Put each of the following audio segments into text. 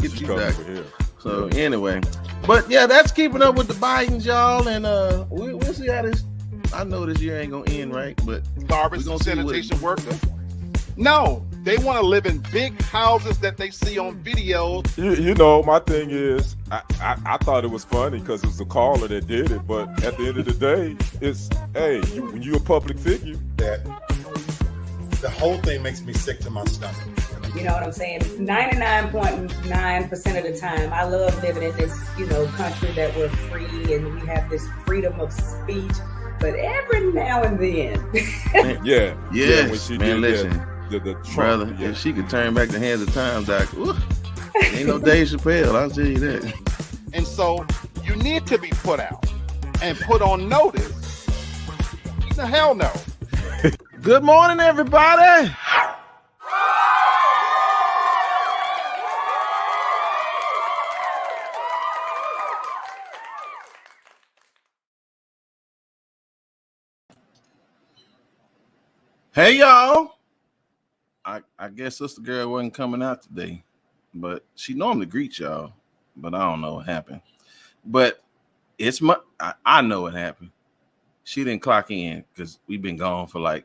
Get you back. So anyway, but yeah, that's keeping up with the Bidens, y'all, and we'll see how this. I know this year ain't gonna end right, but garbage and sanitation worker. No, they want to live in big houses that they see on videos. You know, my thing is, I thought it was funny because it was the caller that did it, but at the end of the day, it's when you're a public figure, that the whole thing makes me sick to my stomach. You know what I'm saying? 99.9% of the time, I love living in this, country that we're free and we have this freedom of speech. But every now and then, when she man, did listen, the Trump, brother, if she could turn back the hands of time, Doc, ain't no Dave Chappelle, I'll tell you that. And so you need to be put out and put on notice. The hell no. Good morning, everybody. Hey, y'all. I guess Sister Girl wasn't coming out today, but she normally greets y'all, but I don't know what happened. But I know what happened. She didn't clock in because we've been gone for like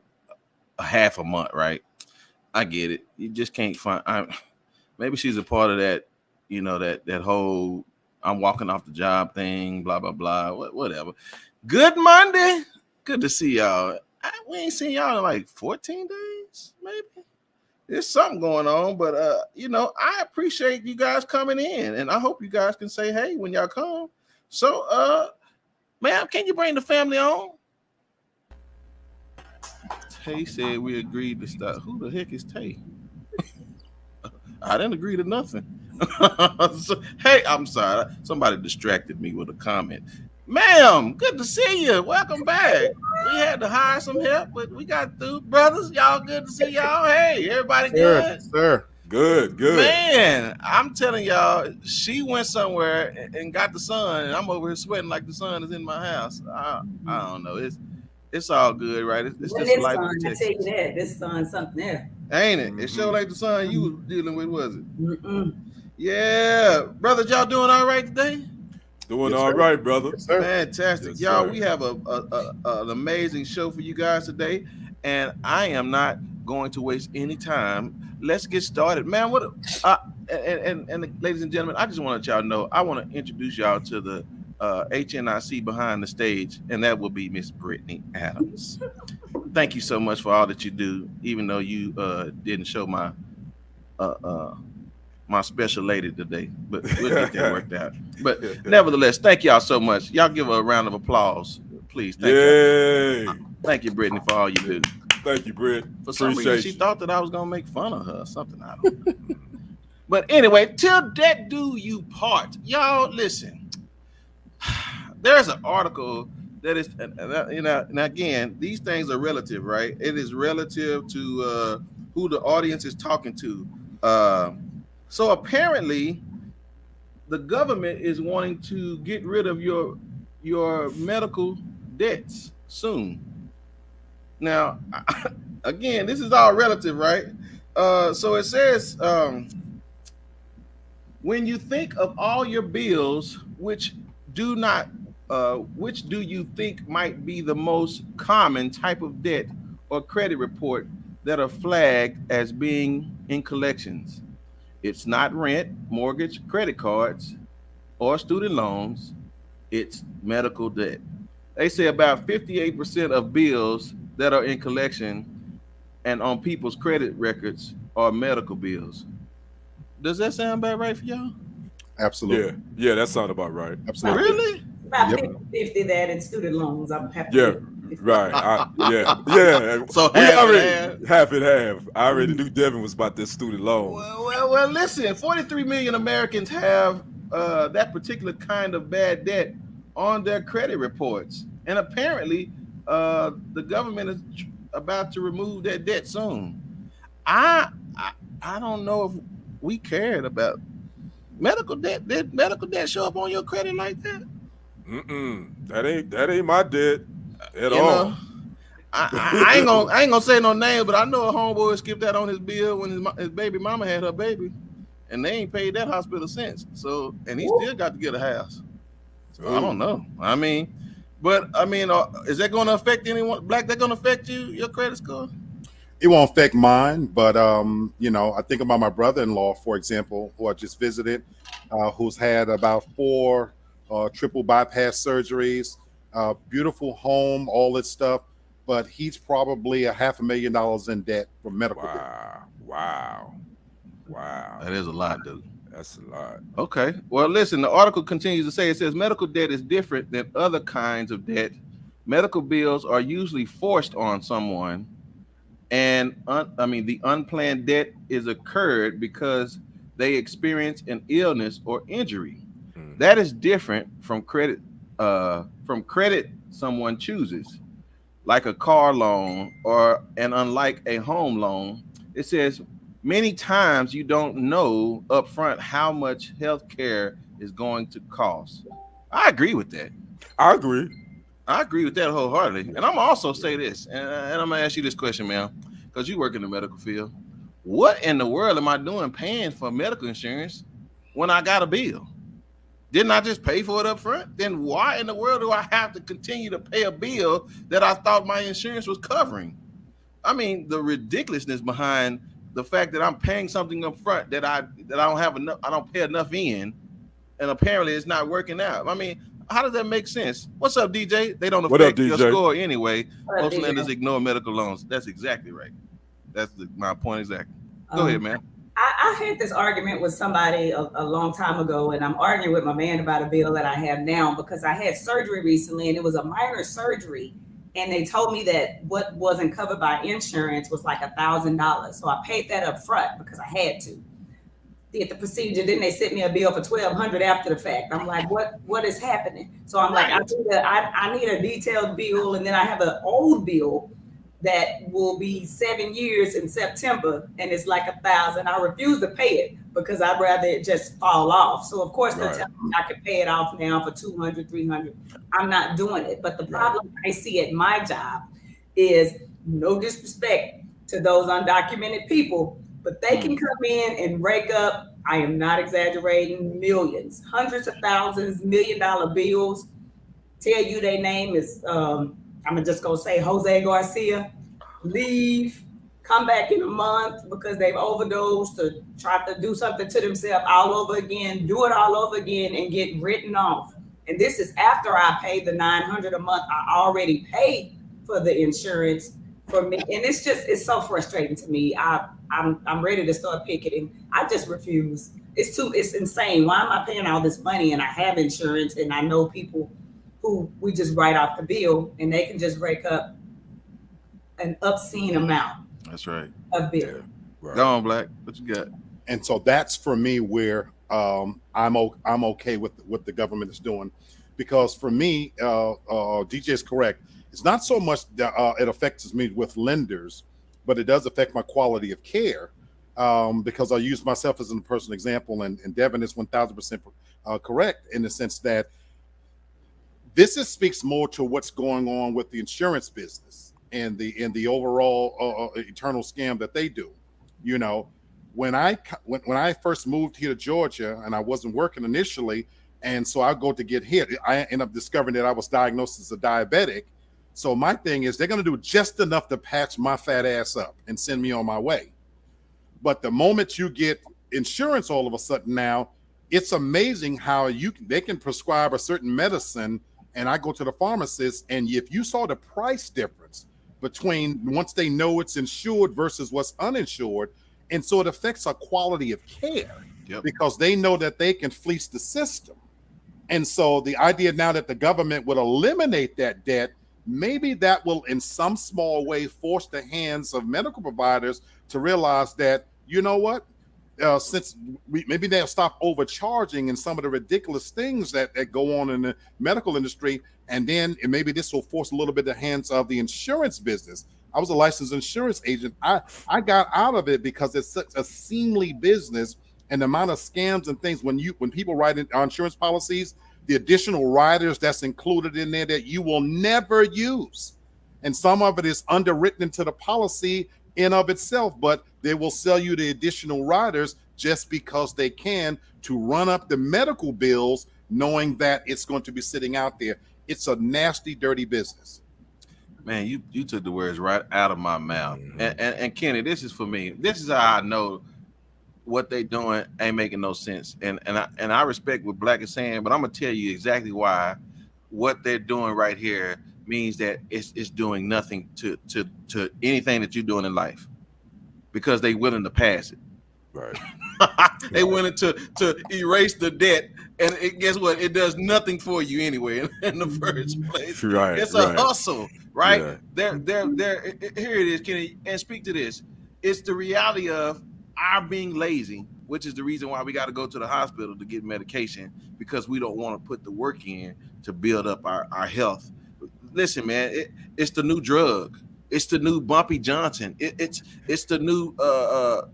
a half a month, right? I get it. You just can't find. Maybe she's a part of that, that whole I'm walking off the job thing, blah, blah, blah, whatever. Good Monday. Good to see y'all. We ain't seen y'all in like 14 days, maybe. There's something going on, but I appreciate you guys coming in, and I hope you guys can say hey when y'all come. So, ma'am, can you bring the family on? Tay said we agreed to stop. Who the heck is Tay? I didn't agree to nothing. Hey, I'm sorry. Somebody distracted me with a comment. Ma'am, good to see you. Welcome back. We had to hire some help, but we got through. Brothers, y'all good to see y'all. Hey, everybody good? Sir. Good. Man, I'm telling y'all, she went somewhere and got the sun, and I'm over here sweating like the sun is in my house. I don't know. It's all good, right? It's just this life. Sun, I tell you that. This sun's something there. Ain't it? It showed like the sun you was dealing with, was it? Mm-mm. Yeah. Brothers, y'all doing all right today? Doing all right, brother. Yes, fantastic. Yes, y'all, we have an amazing show for you guys today, and I am not going to waste any time. Let's get started. Man, and ladies and gentlemen, I just want to let y'all know, I want to introduce y'all to the HNIC behind the stage, and that will be Miss Brittany Adams. Thank you so much for all that you do, even though you didn't show my special lady today, but we'll get that worked out. But nevertheless, thank y'all so much. Y'all give her a round of applause, please. Thank you. Thank you, Brittany, for all you do. Thank you, Britt. For some reason, she thought that I was gonna make fun of her or something. I don't know. But anyway, till death do you part. Y'all listen. There's an article that is, and again, these things are relative, right? It is relative to who the audience is talking to. So apparently, the government is wanting to get rid of your medical debts soon. Now, again, this is all relative, right? So it says, when you think of all your bills, which do you think might be the most common type of debt or credit report that are flagged as being in collections? It's not rent, mortgage, credit cards, or student loans. It's medical debt. They say about 58% of bills that are in collection and on people's credit records are medical bills. Does that sound about right for y'all? Absolutely. Yeah, that sounds about right. Absolutely. Really? About 50 that in student loans. I'm happy. Yeah. Right. Yeah. So half and half. I already knew Devin was about this student loan. Well, listen, 43 million Americans have that particular kind of bad debt on their credit reports. And apparently, the government is about to remove that debt soon. I don't know if we cared about medical debt. Did medical debt show up on your credit like that? That ain't my debt at all. I ain't gonna say no name, but I know a homeboy skipped that on his bill when his baby mama had her baby. and they ain't paid that hospital since. So, and he still got to get a house. So I don't know. I mean, is that going to affect anyone? Black, that going to affect your credit score? It won't affect mine, but I think about my brother-in-law, for example, who I just visited, who's had about 4 triple bypass surgeries, beautiful home, all this stuff, but he's probably $500,000 in debt from medical bill. Wow. That is a lot, dude. That's a lot. Okay. Well, listen, the article continues to say, it says medical debt is different than other kinds of debt. Medical bills are usually forced on someone. And the unplanned debt is occurred because they experience an illness or injury. That is different from credit someone chooses, like a car loan and unlike a home loan. It says many times you don't know upfront how much health care is going to cost. I agree with that. I agree with that wholeheartedly. And I'm also say this, and I'm gonna ask you this question, man, because you work in the medical field. What in the world am I doing paying for medical insurance when I got a bill? Didn't I just pay for it up front? Then why in the world do I have to continue to pay a bill that I thought my insurance was covering? I mean, the ridiculousness behind the fact that I'm paying something up front that I don't have enough, I don't pay enough in, and apparently it's not working out. I mean, how does that make sense? What's up, DJ? They don't affect your score anyway. Most lenders ignore medical loans. That's exactly right. That's my point exactly. Go ahead, man. I had this argument with somebody a long time ago, and I'm arguing with my man about a bill that I have now because I had surgery recently, and it was a minor surgery. And they told me that what wasn't covered by insurance was like $1,000. So I paid that up front because I had to. Did the procedure, then they sent me a bill for $1,200 after the fact. I'm like, what is happening? So I'm like, I need a detailed bill, and then I have an old bill that will be 7 years in September, and it's like $1,000. I refuse to pay it because I'd rather it just fall off. So of course they tell me I can pay it off now for $200, $300. I'm not doing it. But the problem I see at my job is, no disrespect to those undocumented people, but they can come in and rake up, I am not exaggerating, millions, hundreds of thousands, $1 million bills, tell you their name is, I'm just going to say Jose Garcia, leave, come back in a month because they've overdosed to try to do something to themselves all over again, do it all over again and get written off. And this is after I paid the $900 a month. I already paid for the insurance for me. And it's so frustrating to me. I'm ready to start picketing. I just refuse. It's insane. Why am I paying all this money and I have insurance and I know people who we just write off the bill and they can just rake up an obscene amount. That's right. Of bill. Yeah, right. Go on, Black. What you got? And so that's for me where I'm okay with what the government is doing, because for me, DJ is correct. It's not so much that it affects me with lenders, but it does affect my quality of care, because I use myself as a personal example, and Devin is 1,000% correct in the sense that this speaks more to what's going on with the insurance business and the overall eternal scam that they do. You know, when I first moved here to Georgia and I wasn't working initially, and so I go to get hit, I end up discovering that I was diagnosed as a diabetic. So my thing is they're going to do just enough to patch my fat ass up and send me on my way. But the moment you get insurance, all of a sudden now, it's amazing how they can prescribe a certain medicine, and I go to the pharmacist, and if you saw the price difference between once they know it's insured versus what's uninsured, and so it affects our quality of care. Yep. Because they know that they can fleece the system. And so the idea now that the government would eliminate that debt, maybe that will in some small way force the hands of medical providers to realize that, you know what, maybe they'll stop overcharging in some of the ridiculous things that go on in the medical industry. And then maybe this will force a little bit the hands of the insurance business. I was a licensed insurance agent. I got out of it because it's such a seemly business, and the amount of scams and things when people write in insurance policies, the additional riders that's included in there that you will never use. And some of it is underwritten into the policy in of itself, but they will sell you the additional riders just because they can to run up the medical bills, knowing that it's going to be sitting out there. It's a nasty, dirty business. Man, you took the words right out of my mouth. And Kenny, this is for me. This is how I know what they doing ain't making no sense. And I respect what Black is saying, but I'm gonna tell you exactly why what they're doing right here means that it's doing nothing to anything that you're doing in life, because they willing to pass it. Right. They willing to erase the debt, and guess what? It does nothing for you anyway in the first place. Right. It's a hustle, right? Yeah. Here it is, Kenny, and speak to this. It's the reality of our being lazy, which is the reason why we got to go to the hospital to get medication, because we don't want to put the work in to build up our health. Listen, man, it's the new drug. It's the new Bumpy Johnson. It's the new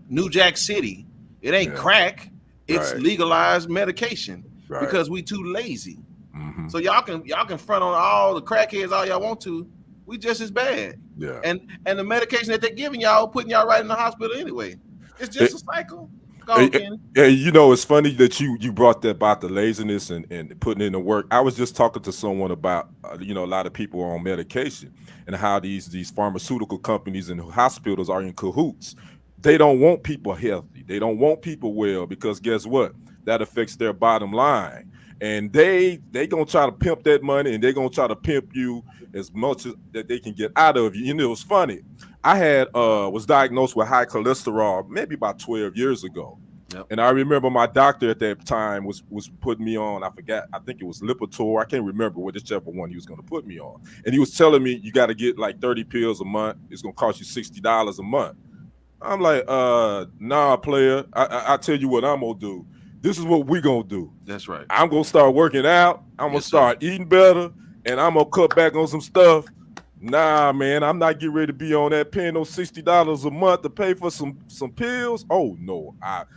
New Jack City. It ain't crack. It's legalized medication because we too lazy. Mm-hmm. So y'all can front on all the crackheads all y'all want to. We just as bad. Yeah. And the medication that they're giving y'all, putting y'all right in the hospital anyway. It's just a cycle. Go on, Kenny. Yeah, you know, it's funny that you brought that about the laziness and putting in the work. I was just talking to someone about, a lot of people are on medication and how these pharmaceutical companies and hospitals are in cahoots. They don't want people healthy. They don't want people well, because guess what? That affects their bottom line. And they gonna try to pimp that money, and they're gonna try to pimp you as much as that they can get out of you. It was funny. I was diagnosed with high cholesterol maybe about 12 years ago. Yep. And I remember my doctor at that time was putting me on, I think it was Lipitor. I can't remember whichever one he was going to put me on. And he was telling me, you got to get like 30 pills a month. It's going to cost you $60 a month. I'm like, nah, player. I tell you what I'm going to do. This is what we're going to do. That's right. I'm going to start working out. I'm going to start eating better. And I'm going to cut back on some stuff. Nah, man, I'm not getting ready to be on that, paying those $60 a month to pay for some pills. Oh no,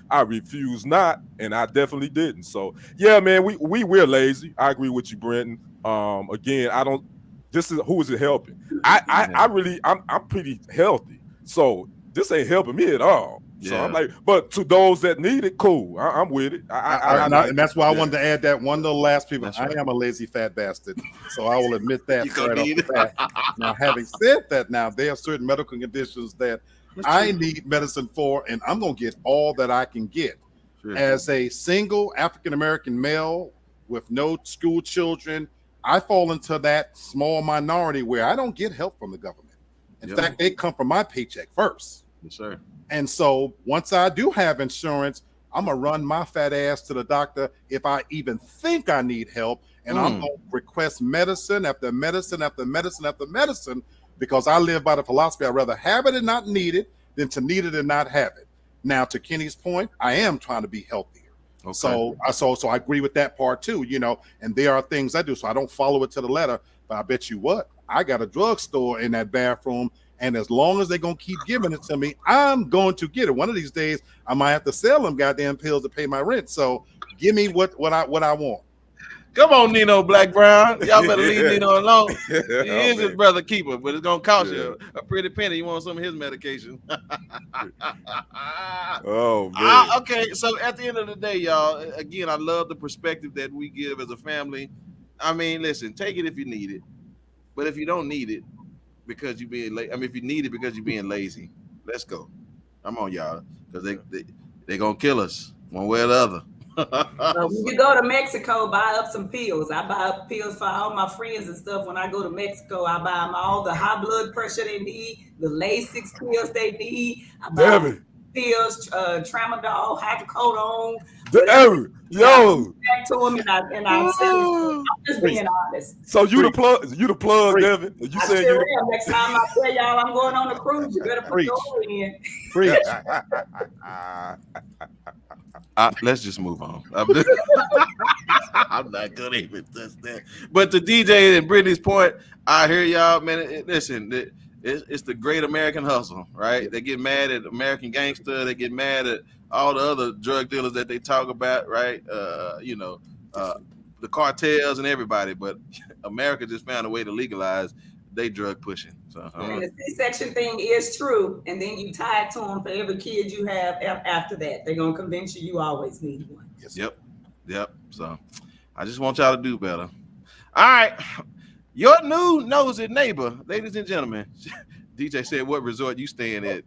I refuse not, and I definitely didn't. So yeah, man, we're lazy. I agree with you, Brenton. Again, I don't. This is who is it helping? I'm pretty healthy, so this ain't helping me at all. So I'm like, but to those that need it, cool. I'm with it. And that's why I wanted to add that one little last people. Right. I am a lazy fat bastard, so I will admit that right off the bat. Now, having said that, now there are certain medical conditions that I need medicine for, and I'm going to get all that I can get. Sure. As a single African American male with no school children, I fall into that small minority where I don't get help from the government. In fact, they come from my paycheck first. Yes, sir. And so once I do have insurance, I'm going to run my fat ass to the doctor if I even think I need help. And I'm going to request medicine after medicine after medicine after medicine, because I live by the philosophy I'd rather have it and not need it than to need it and not have it. Now, to Kenny's point, I am trying to be healthier. Okay. So I agree with that part too, and there are things I do. So I don't follow it to the letter, but I bet you what, I got a drugstore in that bathroom. And as long as they're going to keep giving it to me, I'm going to get it. One of these days, I might have to sell them goddamn pills to pay my rent. So give me what I want. Come on, Nino Black Brown. Y'all better leave Nino alone. He is his brother keeper, but it's going to cost you a pretty penny. You want some of his medication. Oh, man. Okay, so at the end of the day, y'all, again, I love the perspective that we give as a family. I mean, listen, take it if you need it. But if you don't need it, because you're being lazy. I mean, if you need it because you're being lazy, let's go. Come on, y'all, because they gonna kill us one way or the other. So when you go to Mexico, buy up some pills. I buy up pills for all my friends and stuff. When I go to Mexico, I buy them all the high blood pressure they need, the Lasix pills they need. I buy pills, tramadol, hydrocodone. Yo, back to them and I tell I'm just being honest. So you the plug, Devin. You said you next time I tell y'all I'm going on a cruise, you better put your in. Let's just move on. I'm not gonna even touch that. But to DJ and Brittany's point, I hear y'all, man. Listen, it's the great American hustle, right? They get mad at American Gangster. They get mad at all the other drug dealers that they talk about, right? The cartels and everybody. But America just found a way to legalize they drug pushing. So and the C-section thing is true, and then you tie it to them for every kid you have after that. They're gonna convince you always need one. Yep. So I just want y'all to do better. All right, your new nosy neighbor, ladies and gentlemen. DJ said, "What resort you staying at?"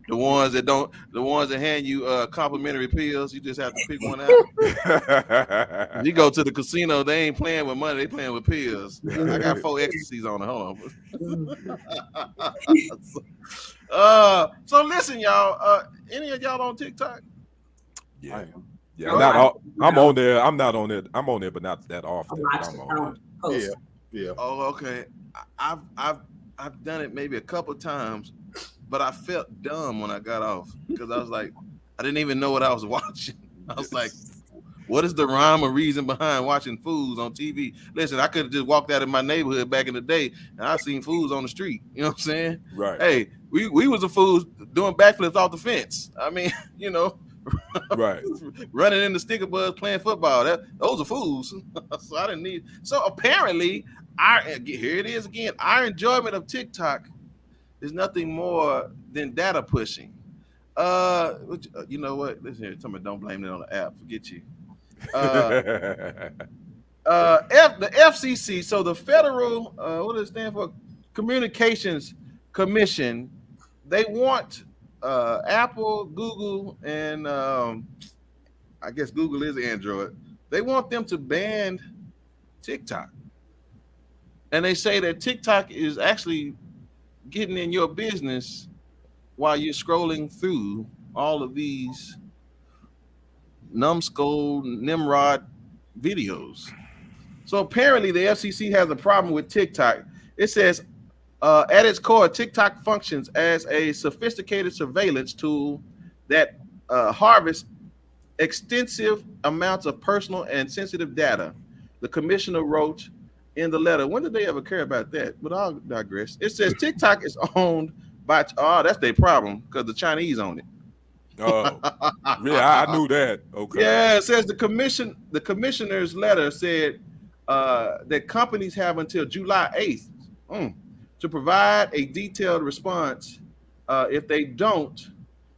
The ones that hand you complimentary pills. You just have to pick one out. You go to the casino, they ain't playing with money, they playing with pills. I got 4 ecstasies on it. Hold on. So listen, y'all. Any of y'all on TikTok? Yeah. I'm on there. I'm not on it. I'm on there, but not that often. I'm on it. Yeah. Oh, okay. I've done it maybe a couple times. But I felt dumb when I got off because I was like, I didn't even know what I was watching. I was like, what is the rhyme or reason behind watching foods on TV? Listen, I could have just walked out of my neighborhood back in the day and I seen foods on the street. You know what I'm saying? Right. Hey, we was the fools doing backflips off the fence. I mean, you know, right, running in the sticker buds playing football. Those are fools. So I didn't need. So apparently, here it is again. Our enjoyment of TikTok is nothing more than data pushing. You know what? Listen here, tell me don't blame it on the app. Forget you. The FCC, so the Federal, what does it stand for? Communications Commission. They want Apple, Google, and I guess Google is Android. They want them to ban TikTok, and they say that TikTok is actually getting in your business while you're scrolling through all of these numbskull Nimrod videos. So apparently the FCC has a problem with TikTok. It says at its core, TikTok functions as a sophisticated surveillance tool that harvests extensive amounts of personal and sensitive data. The commissioner wrote in the letter. When did they ever care about that? But I'll digress. It says TikTok is owned by, that's their problem because the Chinese own it. Oh, yeah, I knew that. Okay. Yeah, it says the commissioner's letter said that companies have until July 8th to provide a detailed response. If they don't,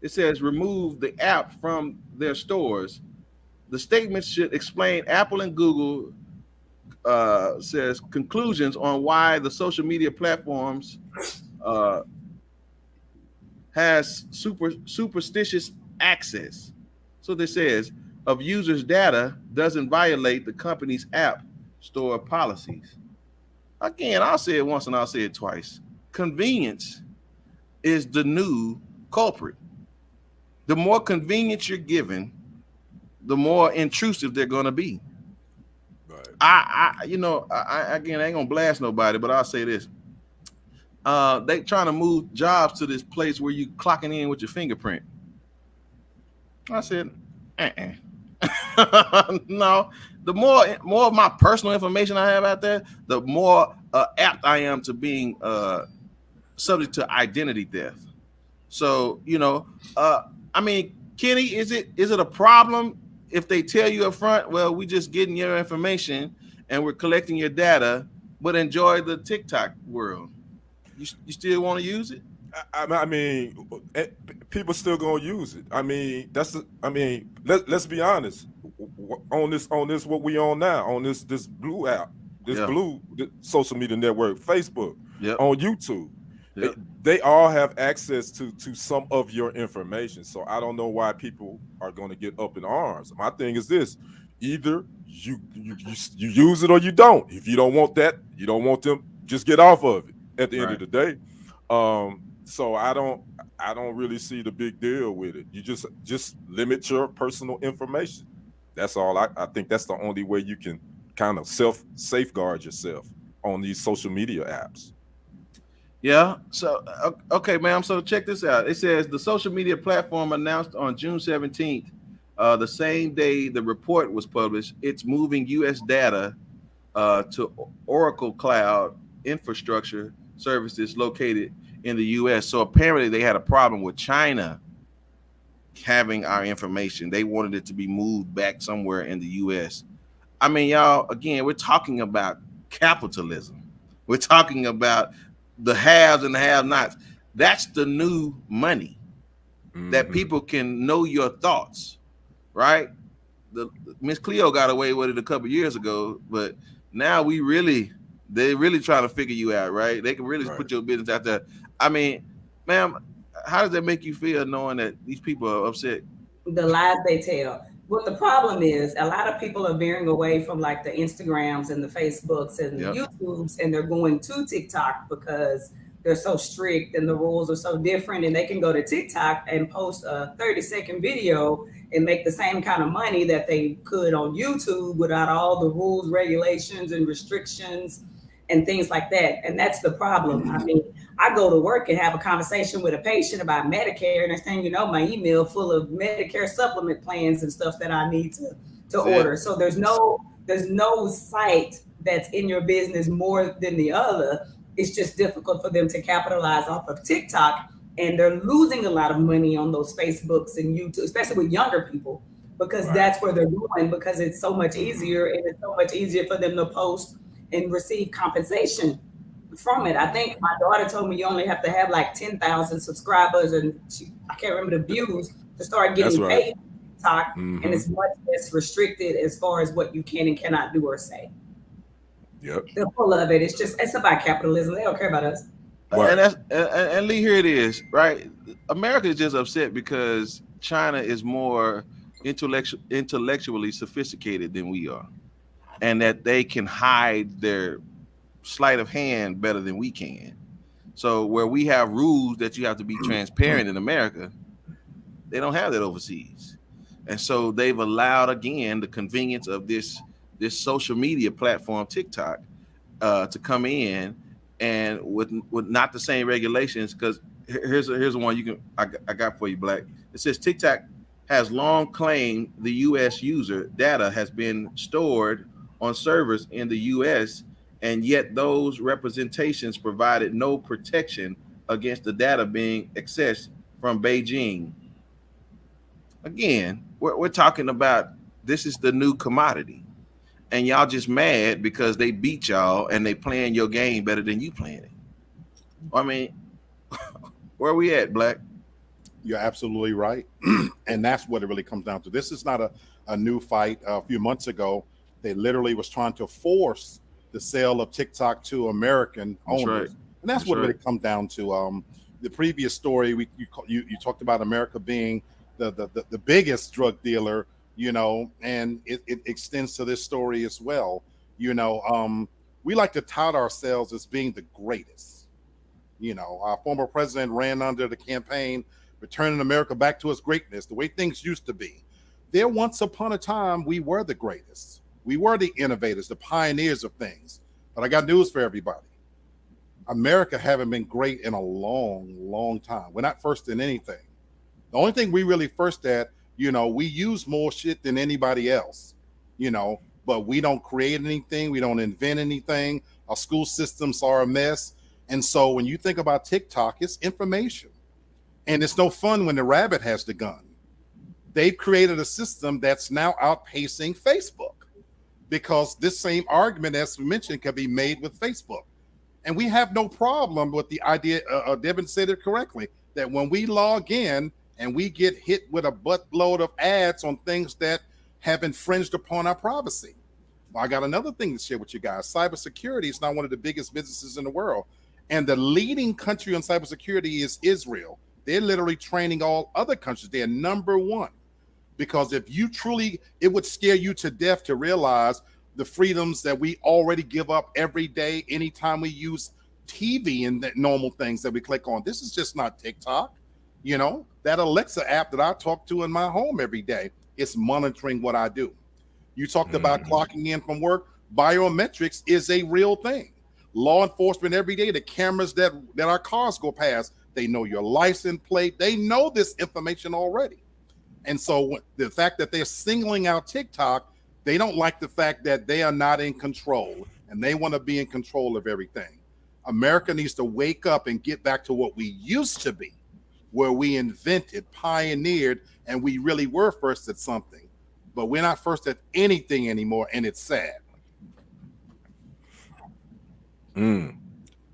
it says remove the app from their stores. The statement should explain Apple and Google says conclusions on why the social media platforms has superstitious access. So this says of users' data doesn't violate the company's app store policies. Again, I'll say it once and I'll say it twice. Convenience is the new culprit. The more convenience you're given, the more intrusive they're going to be. I again, I ain't gonna blast nobody, but I'll say this: they trying to move jobs to this place where you clocking in with your fingerprint. I said, no. The more of my personal information I have out there, the more apt I am to being subject to identity theft. So I mean, Kenny, is it a problem if they tell you up front, well, we just getting your information and we're collecting your data, but enjoy the TikTok world? You still want to use it? I mean, people still gonna use it. I mean, let's be honest. On this, what we on now, on this blue app, this social media network, Facebook, on YouTube. Yep. They all have access to some of your information. So I don't know why people are going to get up in arms. My thing is this: either you use it or you don't. If you don't want that, you don't want them, just get off of it at the end of the day. So I don't really see the big deal with it. You just limit your personal information. That's all. I think that's the only way you can kind of safeguard yourself on these social media apps. Yeah. So, okay, ma'am. So check this out. It says the social media platform announced on June 17th, the same day the report was published, it's moving U.S. data to Oracle Cloud infrastructure services located in the U.S. So apparently they had a problem with China having our information. They wanted it to be moved back somewhere in the U.S. I mean, y'all, again, we're talking about capitalism. We're talking about the haves and the have-nots. That's the new money that people can know your thoughts, right? Miss Cleo got away with it a couple years ago, but now they're really trying to figure you out, right? They can really put your business out there. I mean, ma'am, how does that make you feel knowing that these people are upset? The lies they tell. What the problem is, a lot of people are veering away from like the Instagrams and the Facebooks and the YouTubes, and they're going to TikTok because they're so strict and the rules are so different. And they can go to TikTok and post a 30-second video and make the same kind of money that they could on YouTube without all the rules, regulations, and restrictions and things like that. And that's the problem. I mean, I go to work and have a conversation with a patient about Medicare, and next thing you know, my email full of Medicare supplement plans and stuff that I need to order. So there's no site that's in your business more than the other. It's just difficult for them to capitalize off of TikTok, and they're losing a lot of money on those Facebooks and YouTube, especially with younger people, because that's where they're going, because it's so much easier, and it's so much easier for them to post and receive compensation from it. I think my daughter told me you only have to have like 10,000 subscribers, and I can't remember the views to start getting paid on TikTok, and it's much less restricted as far as what you can and cannot do or say. Yep. They're full of it. It's about capitalism. They don't care about us. And Lee, here it is, right? America is just upset because China is more intellectually sophisticated than we are, and that they can hide their sleight of hand better than we can. So where we have rules that you have to be transparent in America, they don't have that overseas. And so they've allowed, again, the convenience of this social media platform, TikTok, to come in, and with not the same regulations. Because here's one I got for you, Black. It says TikTok has long claimed the U.S. user data has been stored on servers in the U.S., and yet those representations provided no protection against the data being accessed from Beijing. Again, we're talking about this is the new commodity, and y'all just mad because they beat y'all and they playing your game better than you playing it. I mean, where are we at, Black? You're absolutely right. And that's what it really comes down to. This is not a new fight. A few months ago, they literally was trying to force the sale of TikTok to American owners. Right. And that's what it really comes down to. The previous story, you talked about America being the biggest drug dealer, and it extends to this story as well. We like to tout ourselves as being the greatest. Our former president ran under the campaign, returning America back to its greatness, the way things used to be. There once upon a time, we were the greatest. We were the innovators, the pioneers of things. But I got news for everybody. America haven't been great in a long, long time. We're not first in anything. The only thing we really first at, we use more shit than anybody else, but we don't create anything. We don't invent anything. Our school systems are a mess. And so when you think about TikTok, it's information. And it's no fun when the rabbit has the gun. They've created a system that's now outpacing Facebook, because this same argument, as we mentioned, can be made with Facebook. And we have no problem with the idea, Devin said it correctly, that when we log in and we get hit with a buttload of ads on things that have infringed upon our privacy. Well, I got another thing to share with you guys. Cybersecurity is now one of the biggest businesses in the world. And the leading country on cybersecurity is Israel. They're literally training all other countries. They're number one. Because if you truly, it would scare you to death to realize the freedoms that we already give up every day, anytime we use TV and the normal things that we click on. This is just not TikTok. That Alexa app that I talk to in my home every day, it's monitoring what I do. You talked about clocking in from work. Biometrics is a real thing. Law enforcement every day, the cameras that our cars go past, they know your license plate. They know this information already. And so the fact that they're singling out TikTok, they don't like the fact that they are not in control, and they want to be in control of everything. America needs to wake up and get back to what we used to be, where we invented, pioneered, and we really were first at something. But we're not first at anything anymore, and it's sad.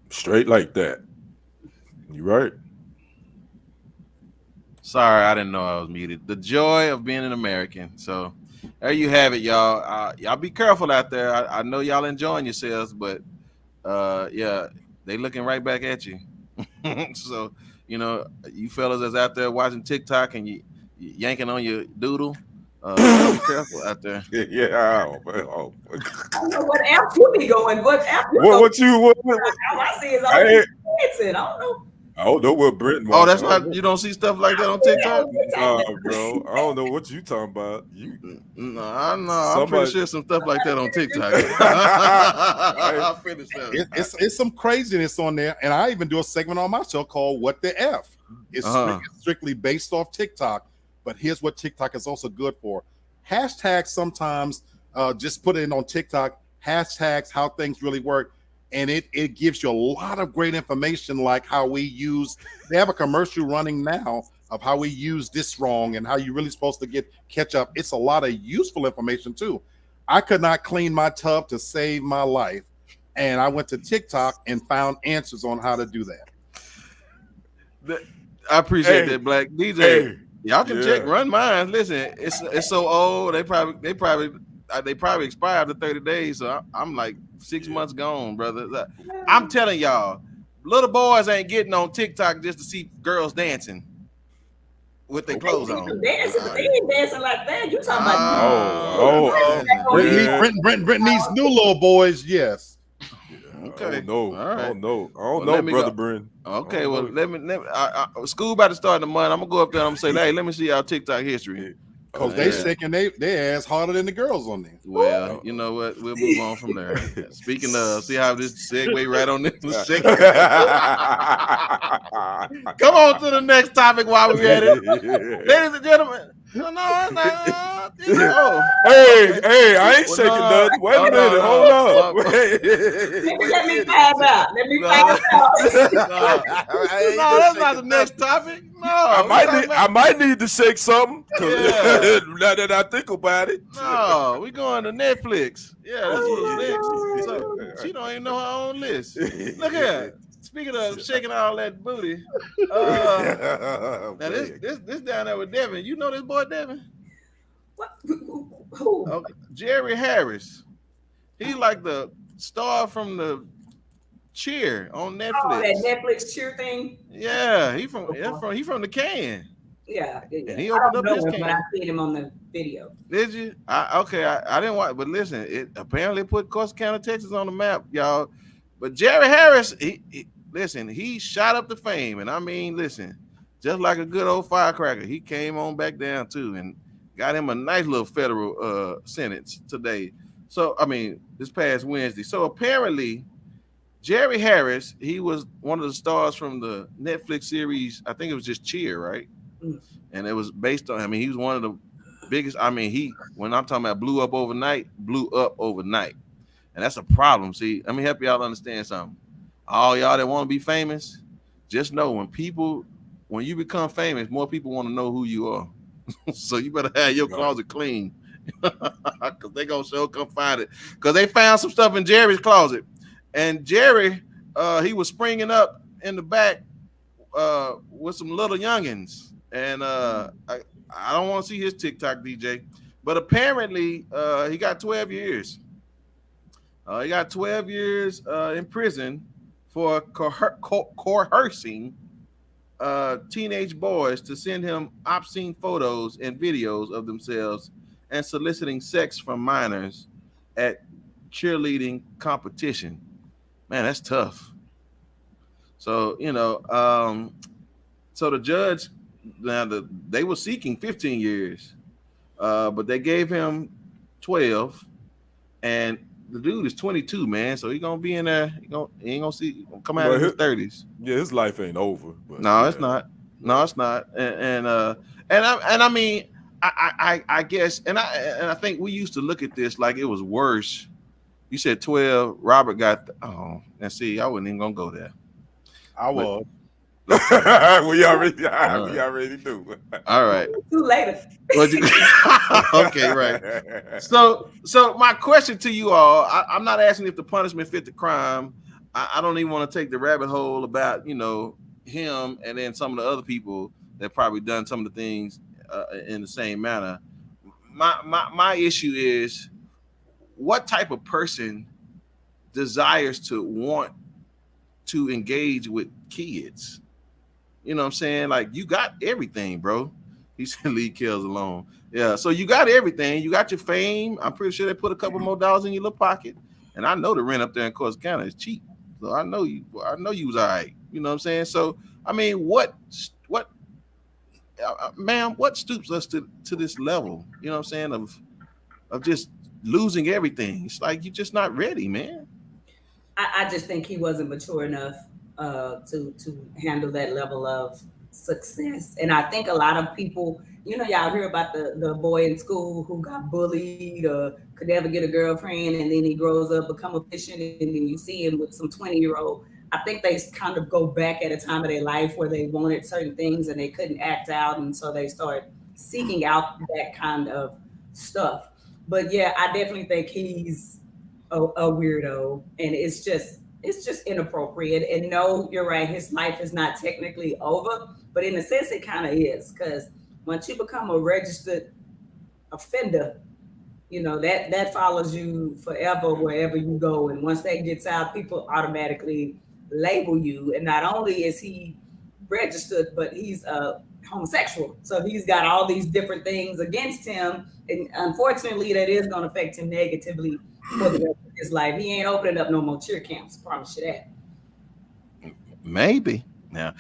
Straight like that. You right. Sorry, I didn't know I was muted. The joy of being an American. So there you have it, y'all. Y'all be careful out there. I know y'all enjoying yourselves, but yeah, they looking right back at you. So, you know, you fellas that's out there watching TikTok and you yanking on your doodle, be careful out there. Yeah. I don't know what app you be going. What app you What all I see is all dancing. I don't know. I don't know what Brenton. Oh, that's not. You don't see stuff like that on TikTok. Nah, bro. I don't know what you talking about. No, I'm pretty sure some stuff like that on TikTok. I'll finish that. It's some craziness on there, and I even do a segment on my show called "What the F." It's strictly based off TikTok, but here's what TikTok is also good for: hashtags. Sometimes just put it on TikTok. Hashtags, how things really work. And it gives you a lot of great information, like how we use. They have a commercial running now of how we use this wrong and how you're really supposed to catch up. It's a lot of useful information too. I could not clean my tub to save my life, and I went to TikTok and found answers on how to do that. I appreciate that, Black DJ. Y'all can check Run Mine. Listen, it's so old. They probably expired after 30 days. So I'm like 6 months gone, brother. I'm telling y'all, little boys ain't getting on TikTok just to see girls dancing with their clothes on. They ain't dancing like that. You talking about? Brenton needs new little boys. Yes. Okay. No. All right. I don't know, brother Brenton. Okay. Well, let me. School about to start in the month. I'm gonna go up there and I'm gonna say, hey, let me see our TikTok history. Because they shaking their ass harder than the girls on there. Well, you know what? We'll move on from there. Speaking of, see how this segue right on this. Come on to the next topic while we're at it. Ladies and gentlemen. No, it's not. Hey, I ain't shaking nothing. Wait a minute. Hold up. Let me find out. No, that's not the next topic. No, I might need to shake something. Now that I think about it. No, we going to Netflix. Yeah, that's what's next. So she don't even know her own list. Look here. Speaking of shaking all that booty, now this down there with Devin. You know this boy Devin? What? Who? Okay. Jerry Harris. He's like the star from the Cheer on Netflix. Oh, that Netflix Cheer thing. Yeah, he from the can. Yeah. And he opened up his can. But I seen him on the video. Did you? I didn't watch, but listen, it apparently put Corsicana, Texas on the map, y'all. But Jerry Harris, he shot up to fame, and I mean, listen, just like a good old firecracker, he came on back down too, and got him a nice little federal sentence today. So I mean, this past Wednesday. So apparently, Jerry Harris, he was one of the stars from the Netflix series. I think it was just Cheer, right? And it was based on. I mean, he was one of the biggest. I mean, when I'm talking about blew up overnight, and that's a problem. See, let me help y'all understand something. All y'all that want to be famous, just know when you become famous, more people want to know who you are. So you better have your closet clean, because they gonna come find it. Because they found some stuff in Jerry's closet, and Jerry, he was springing up in the back with some little youngins, and I don't want to see his TikTok, DJ, but apparently he got 12 years. He got 12 years in prison for coercing teenage boys to send him obscene photos and videos of themselves and soliciting sex from minors at cheerleading competition. Man, that's tough. So, so the judge, they were seeking 15 years, but they gave him 12, and the dude is 22, man. So he's gonna be in there. He ain't gonna come out in his 30s. Yeah, his life ain't over. No, it's not. No, it's not. And I mean, I guess, and I think we used to look at this like it was worse. You said 12. Robert got. And see, I wasn't even gonna go there. I was. we already do. All right. Too late. Okay, right. So my question to you all, I'm not asking if the punishment fit the crime. I don't even want to take the rabbit hole about, you know, him and then some of the other people that probably done some of the things in the same manner. My issue is, what type of person desires to want to engage with kids? You know what I'm saying? Like, you got everything, bro. He said leave kills alone. Yeah, so you got everything. You got your fame. I'm pretty sure they put a couple more dollars in your little pocket. And I know the rent up there in Corsicana is cheap. So I know you was all right. You know what I'm saying? So I mean, what ma'am, what stoops us to this level? You know what I'm saying? Of just losing everything. It's like you're just not ready, man. I just think he wasn't mature enough to handle that level of success. And I think a lot of people, you know, y'all hear about the boy in school who got bullied or could never get a girlfriend, and then he grows up, become a patient, and then you see him with some 20-year-old. I think they kind of go back at a time of their life where they wanted certain things and they couldn't act out, and so they start seeking out that kind of stuff. But yeah, I definitely think he's a weirdo, and it's just inappropriate. And no, you're right, his life is not technically over, but in a sense it kind of is, because once you become a registered offender, you know, that follows you forever wherever you go. And once that gets out, people automatically label you. And not only is he registered, but he's a homosexual, so he's got all these different things against him, and unfortunately that is going to affect him negatively for the rest of his life. He ain't opening up no more cheer camps, promise you that. Maybe. Now,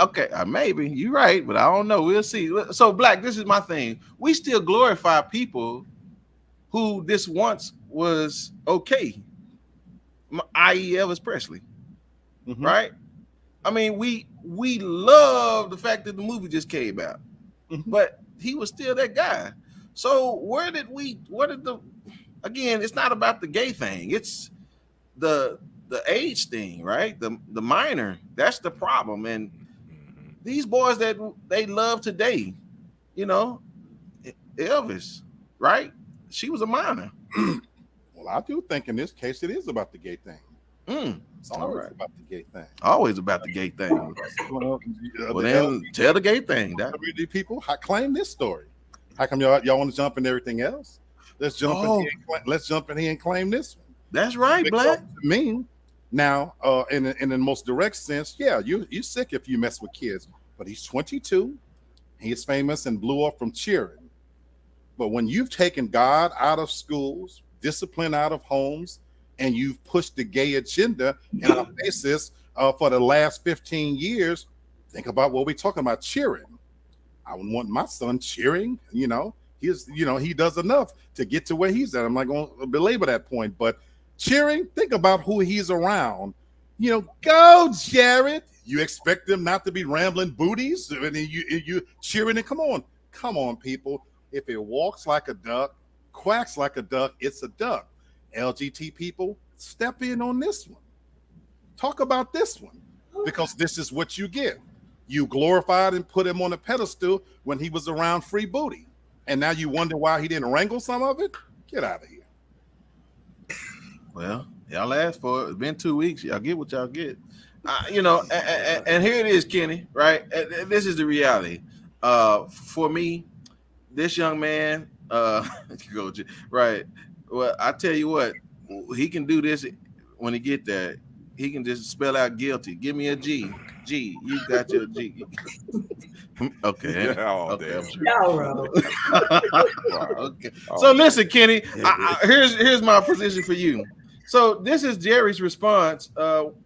okay, maybe you're right, but I don't know. We'll see. So, Black, this is my thing. We still glorify people who this once was okay, i.e., Elvis Presley, right? I mean, we love the fact that the movie just came out, but he was still that guy. So again, it's not about the gay thing. It's the age thing, right? The minor, that's the problem. And these boys that they love today, you know, Elvis, right? She was a minor. Well, I do think in this case it is about the gay thing. It's always about the gay thing. Always about the gay thing. Well, then tell the gay thing. LGBT people claim this story. How come y'all want to jump in everything else? Let's jump in here and claim this one. That's right, Black. I mean, now, in the most direct sense, yeah, you're sick if you mess with kids. But he's 22. He's famous and blew up from cheering. But when you've taken God out of schools, discipline out of homes, and you've pushed the gay agenda in our faces for the last 15 years, think about what we're talking about, cheering. I wouldn't want my son cheering, you know. He does enough to get to where he's at. I'm not going to belabor that point, but cheering, think about who he's around. You know, go, Jared. You expect them not to be rambling booties? And you cheering, and come on, people. If it walks like a duck, quacks like a duck, it's a duck. LGBT people, step in on this one. Talk about this one, because this is what you get. You glorified and put him on a pedestal when he was around free booty. And now you wonder why he didn't wrangle some of it? Get out of here. Well, y'all asked for it. It's been 2 weeks. Y'all get what y'all get. You know, and here it is, Kenny, right? This is the reality. For me, this young man, right? Well, I tell you what, he can do this when he get there. He can just spell out guilty. Give me a G. G, you got your G. Okay. Okay. Okay. So listen, Kenny, here's my position for you. So this is Jerry's response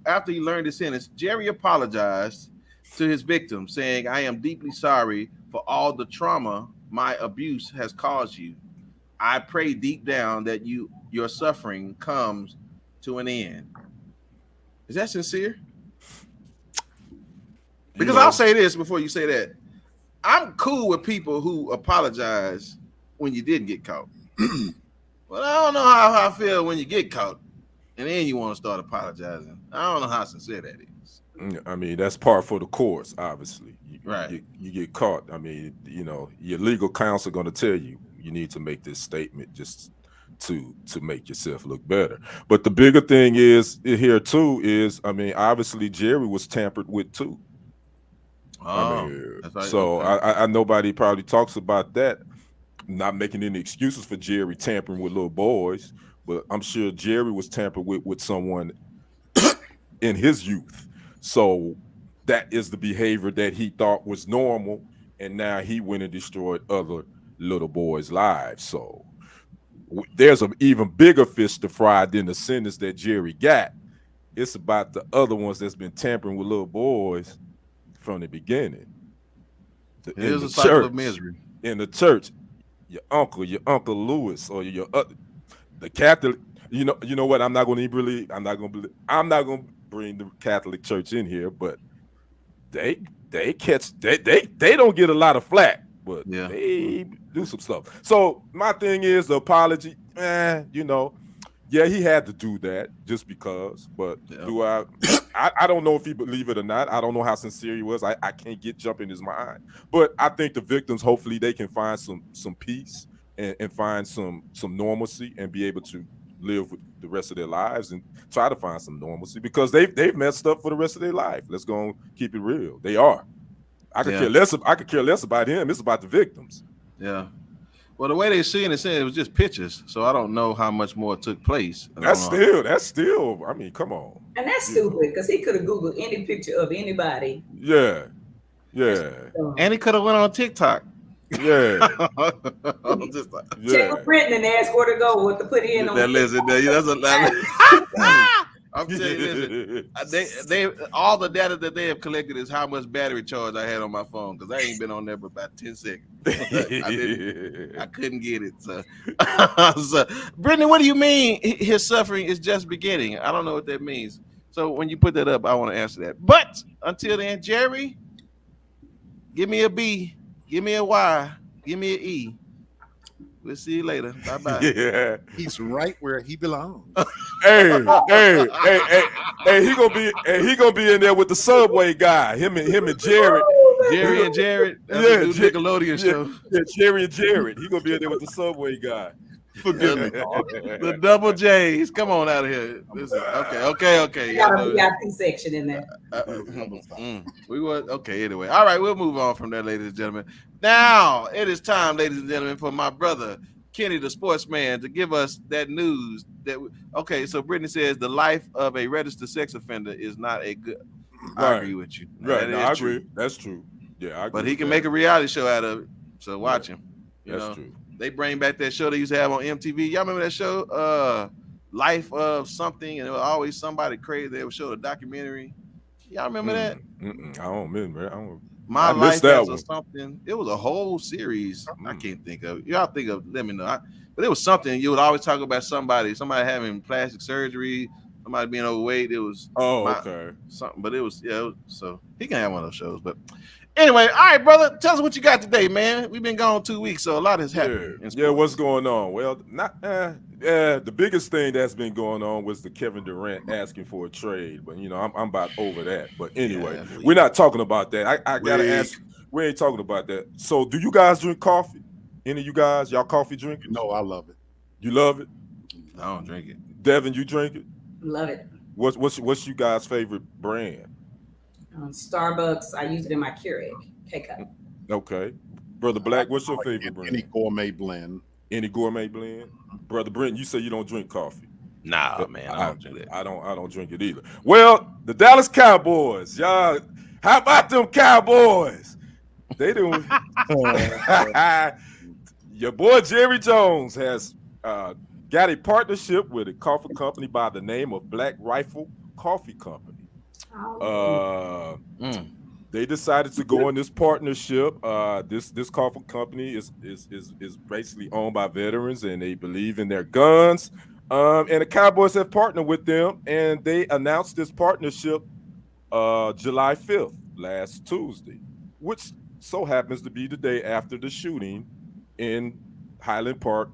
after he learned his sentence. Jerry apologized to his victim, saying, "I am deeply sorry for all the trauma my abuse has caused you. I pray deep down that your suffering comes to an end." Is that sincere? Because I'll say this before you say that. I'm cool with people who apologize when you didn't get caught. But I don't know how I feel when you get caught and then you want to start apologizing. I don't know how sincere that is. I mean, that's par for the course, obviously. Right. You get caught. I mean, you know, your legal counsel going to tell you need to make this statement. Just to make yourself look better. But the bigger thing is here too is, I mean, obviously Jerry was tampered with too. That's right. So Okay. I nobody probably talks about that. Not making any excuses for Jerry tampering with little boys, but I'm sure Jerry was tampered with someone in his youth. So that is the behavior that he thought was normal, and now he went and destroyed other little boys' lives. So there's an even bigger fish to fry than the sentence that Jerry got. It's about the other ones that's been tampering with little boys from the beginning. Here's a cycle of misery. In the church, your Uncle Lewis, or the Catholic. You know what? I'm not going to bring the Catholic Church in here, but they don't get a lot of flack, but they do some stuff. So my thing is the apology. Yeah, he had to do that just because. But I don't know if he believe it or not. I don't know how sincere he was. I can't jump in his mind. But I think the victims, hopefully, they can find some peace and find some normalcy and be able to live with the rest of their lives and try to find some normalcy, because they've messed up for the rest of their life. Let's go and keep it real. They are. I could care less about him. It's about the victims. Yeah. Well, the way they saying it was just pictures, so I don't know how much more took place. That's still. I mean, come on. And that's stupid, because he could have Googled any picture of anybody. Yeah. And he could have went on TikTok. Yeah. Check with Brenton and ask where to go, what to put in on. I'm telling you, they all the data that they have collected is how much battery charge I had on my phone, because I ain't been on there for about 10 seconds. I couldn't get it. So, Brittany, what do you mean his suffering is just beginning? I don't know what that means. So when you put that up, I want to answer that. But until then, Jerry, give me a B, give me a Y, give me an E. We'll see you later. Bye-bye. Yeah. He's right where he belongs. Hey, he gonna be in there with the Subway guy. Him and Jared. Jerry and Jared. That's a new Nickelodeon show. Yeah, Jerry and Jared. He gonna be in there with the Subway guy. Forgive me. The double J's. Come on out of here. Okay. You got a VIP section in there. We were okay. Anyway, all right. We'll move on from there, ladies and gentlemen. Now it is time, ladies and gentlemen, for my brother Kenny, the sportsman, to give us that news. So Brittany says the life of a registered sex offender is not a good. I agree with you. Right. No, I agree. That's true. Yeah, I agree. But he can make a reality show out of it. So watch him. That's true. They bring back that show they used to have on MTV. Y'all remember that show, Life of Something, and it was always somebody crazy. They would show the documentary. Y'all remember that? I don't remember. My Life as Something. It was a whole series. I can't think of it. Y'all think of. Let me know. But it was something. You would always talk about somebody having plastic surgery, somebody being overweight. It was something. But it was so he can have one of those shows. But anyway, all right, brother. Tell us what you got today, man. We've been gone 2 weeks, so a lot has happened. Yeah, what's going on? Well, the biggest thing that's been going on was the Kevin Durant asking for a trade, but I'm about over that. But anyway, we're not talking about that. I gotta ask. We ain't talking about that. So, do you guys drink coffee? Any of you guys, y'all coffee drinkers? No, I love it. You love it? I don't drink it. Devin, you drink it? Love it. What's you guys' favorite brand? Starbucks. I use it in my Keurig K-cup. Okay. Brother Black, what's your favorite brand? Any gourmet blend. Any gourmet blend? Brother Brenton, you say you don't drink coffee. Nah, man, I don't drink it. I don't drink it either. Well, the Dallas Cowboys, y'all. How about them Cowboys? They do. Your boy Jerry Jones has got a partnership with a coffee company by the name of Black Rifle Coffee Company. They decided to go in this partnership. This coffee company is basically owned by veterans, and they believe in their guns. And the Cowboys have partnered with them, and they announced this partnership July 5th, last Tuesday, which so happens to be the day after the shooting in Highland Park,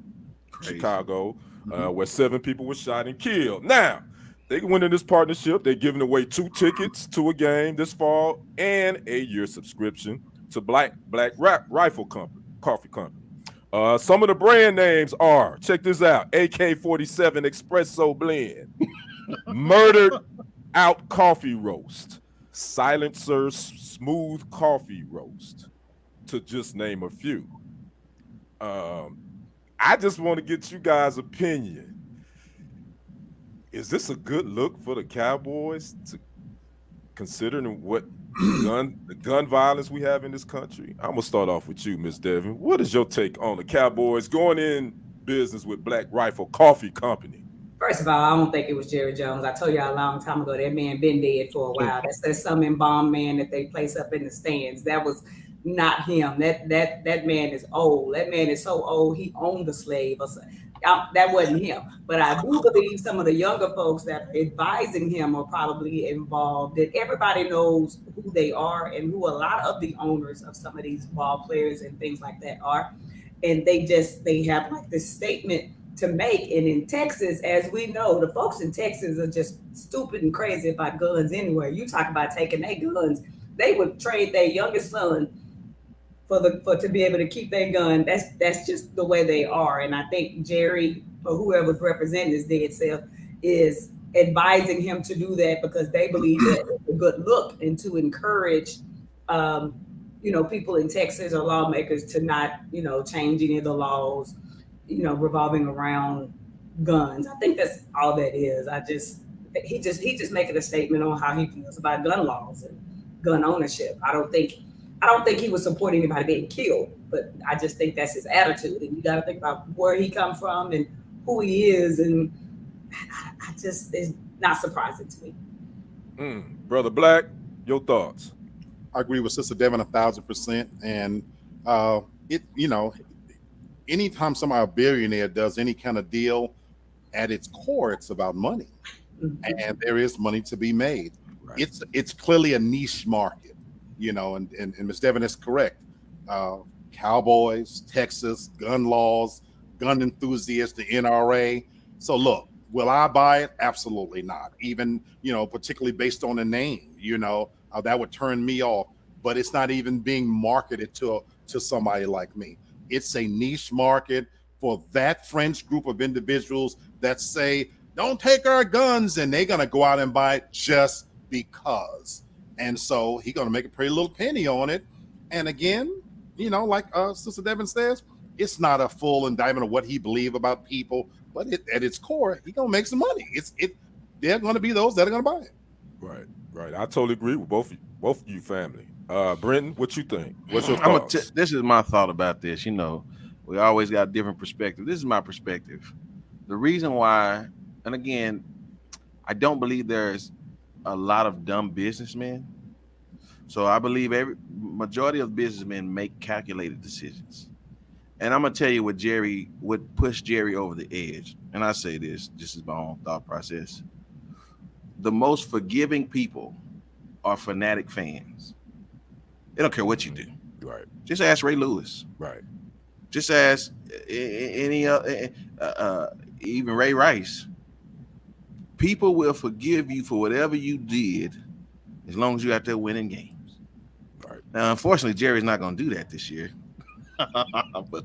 Chicago, where 7 people were shot and killed. Now, they went in this partnership. They're giving away 2 tickets to a game this fall and a year subscription to Black Rifle Coffee Company. Some of the brand names are, check this out, AK-47 Espresso Blend, Murdered Out Coffee Roast, Silencer Smooth Coffee Roast, to just name a few. I just want to get you guys' opinion. Is this a good look for the Cowboys, considering what the gun violence we have in this country? I'm gonna start off with you, Miss Devin. What is your take on the Cowboys going in business with Black Rifle Coffee Company? First of all, I don't think it was Jerry Jones. I told y'all a long time ago that man been dead for a while. That's some embalmed man that they place up in the stands. That was not him. That man is old. That man is so old he owned a slave. That wasn't him. But I do believe some of the younger folks that are advising him are probably involved. That everybody knows who they are and who a lot of the owners of some of these ball players and things like that are. And they have like this statement to make. And in Texas, as we know, the folks in Texas are just stupid and crazy about guns anyway. You talk about taking their guns, they would trade their youngest son for to be able to keep their gun. That's just the way they are. And I think Jerry or whoever's representing his dead self is advising him to do that because they believe that it's a good look and to encourage people in Texas or lawmakers to not, change any of the laws, revolving around guns. I think that's all that is. He just making a statement on how he feels about gun laws and gun ownership. I don't think he was supporting anybody being killed, but I just think that's his attitude. And you got to think about where he come from and who he is. And it's not surprising to me. Brother Black, your thoughts? I agree with Sister Devin 1,000%. And anytime somebody, a billionaire, does any kind of deal, at its core, it's about money, and there is money to be made. Right. It's clearly a niche market, and Ms. Devin is correct. Cowboys, Texas, gun laws, gun enthusiasts, the NRA. So look, will I buy it? Absolutely not. Even, particularly based on the name, that would turn me off. But it's not even being marketed to somebody like me. It's a niche market for that French group of individuals that say, don't take our guns, and they're going to go out and buy it just because. And so he's going to make a pretty little penny on it. And again, like Sister Devin says, it's not a full indictment of what he believes about people, but at its core, he's going to make some money. They're going to be those that are going to buy it. Right. I totally agree with both of you family. Brenton, what you think? What's your thoughts? This is my thought about this. We always got a different perspective. This is my perspective. The reason why, and again, I don't believe there's a lot of dumb businessmen. So I believe majority of businessmen make calculated decisions. And I'm gonna tell you what pushed Jerry over the edge. And I say this is my own thought process. The most forgiving people are fanatic fans. They don't care what you do. Right. Just ask Ray Lewis. Right. Just ask any even Ray Rice. People will forgive you for whatever you did as long as you're out there winning games. Right. Now, unfortunately, Jerry's not going to do that this year. But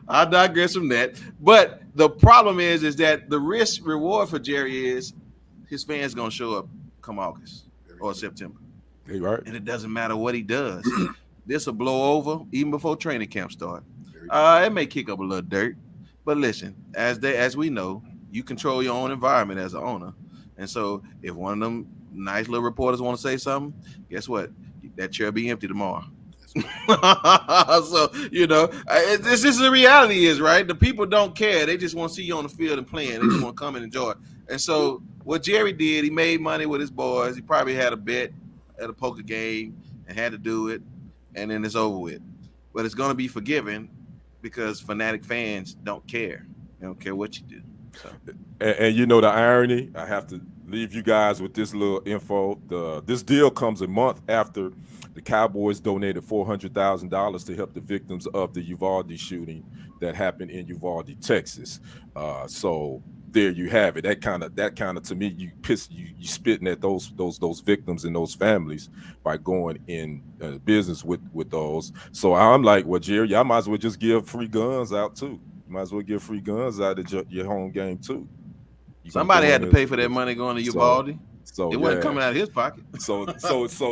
I digress from that. But the problem is that the risk reward for Jerry is his fans going to show up come August or September. Hey, right. And it doesn't matter what he does. This will blow over even before training camp start. It may kick up a little dirt. But listen, as we know, you control your own environment as an owner. And so if one of them nice little reporters want to say something, guess what? That chair will be empty tomorrow. So, this is the reality is, right? The people don't care. They just want to see you on the field and playing. They just want to come and enjoy it. And so what Jerry did, he made money with his boys. He probably had a bet at a poker game and had to do it, and then it's over with. But it's going to be forgiven because fanatic fans don't care. They don't care what you do. So. And the irony, I have to leave you guys with this little info. This deal comes a month after the Cowboys donated $400,000 to help the victims of the Uvalde shooting that happened in Uvalde, Texas. So there you have it. That kind of to me, you spitting at those victims and those families by going in business with those. So I'm like, well, Jerry, y'all might as well just give free guns out too. You might as well give free guns out at your home game too. Somebody had to pay for that money going to Uvalde. So it wasn't coming out of his pocket. So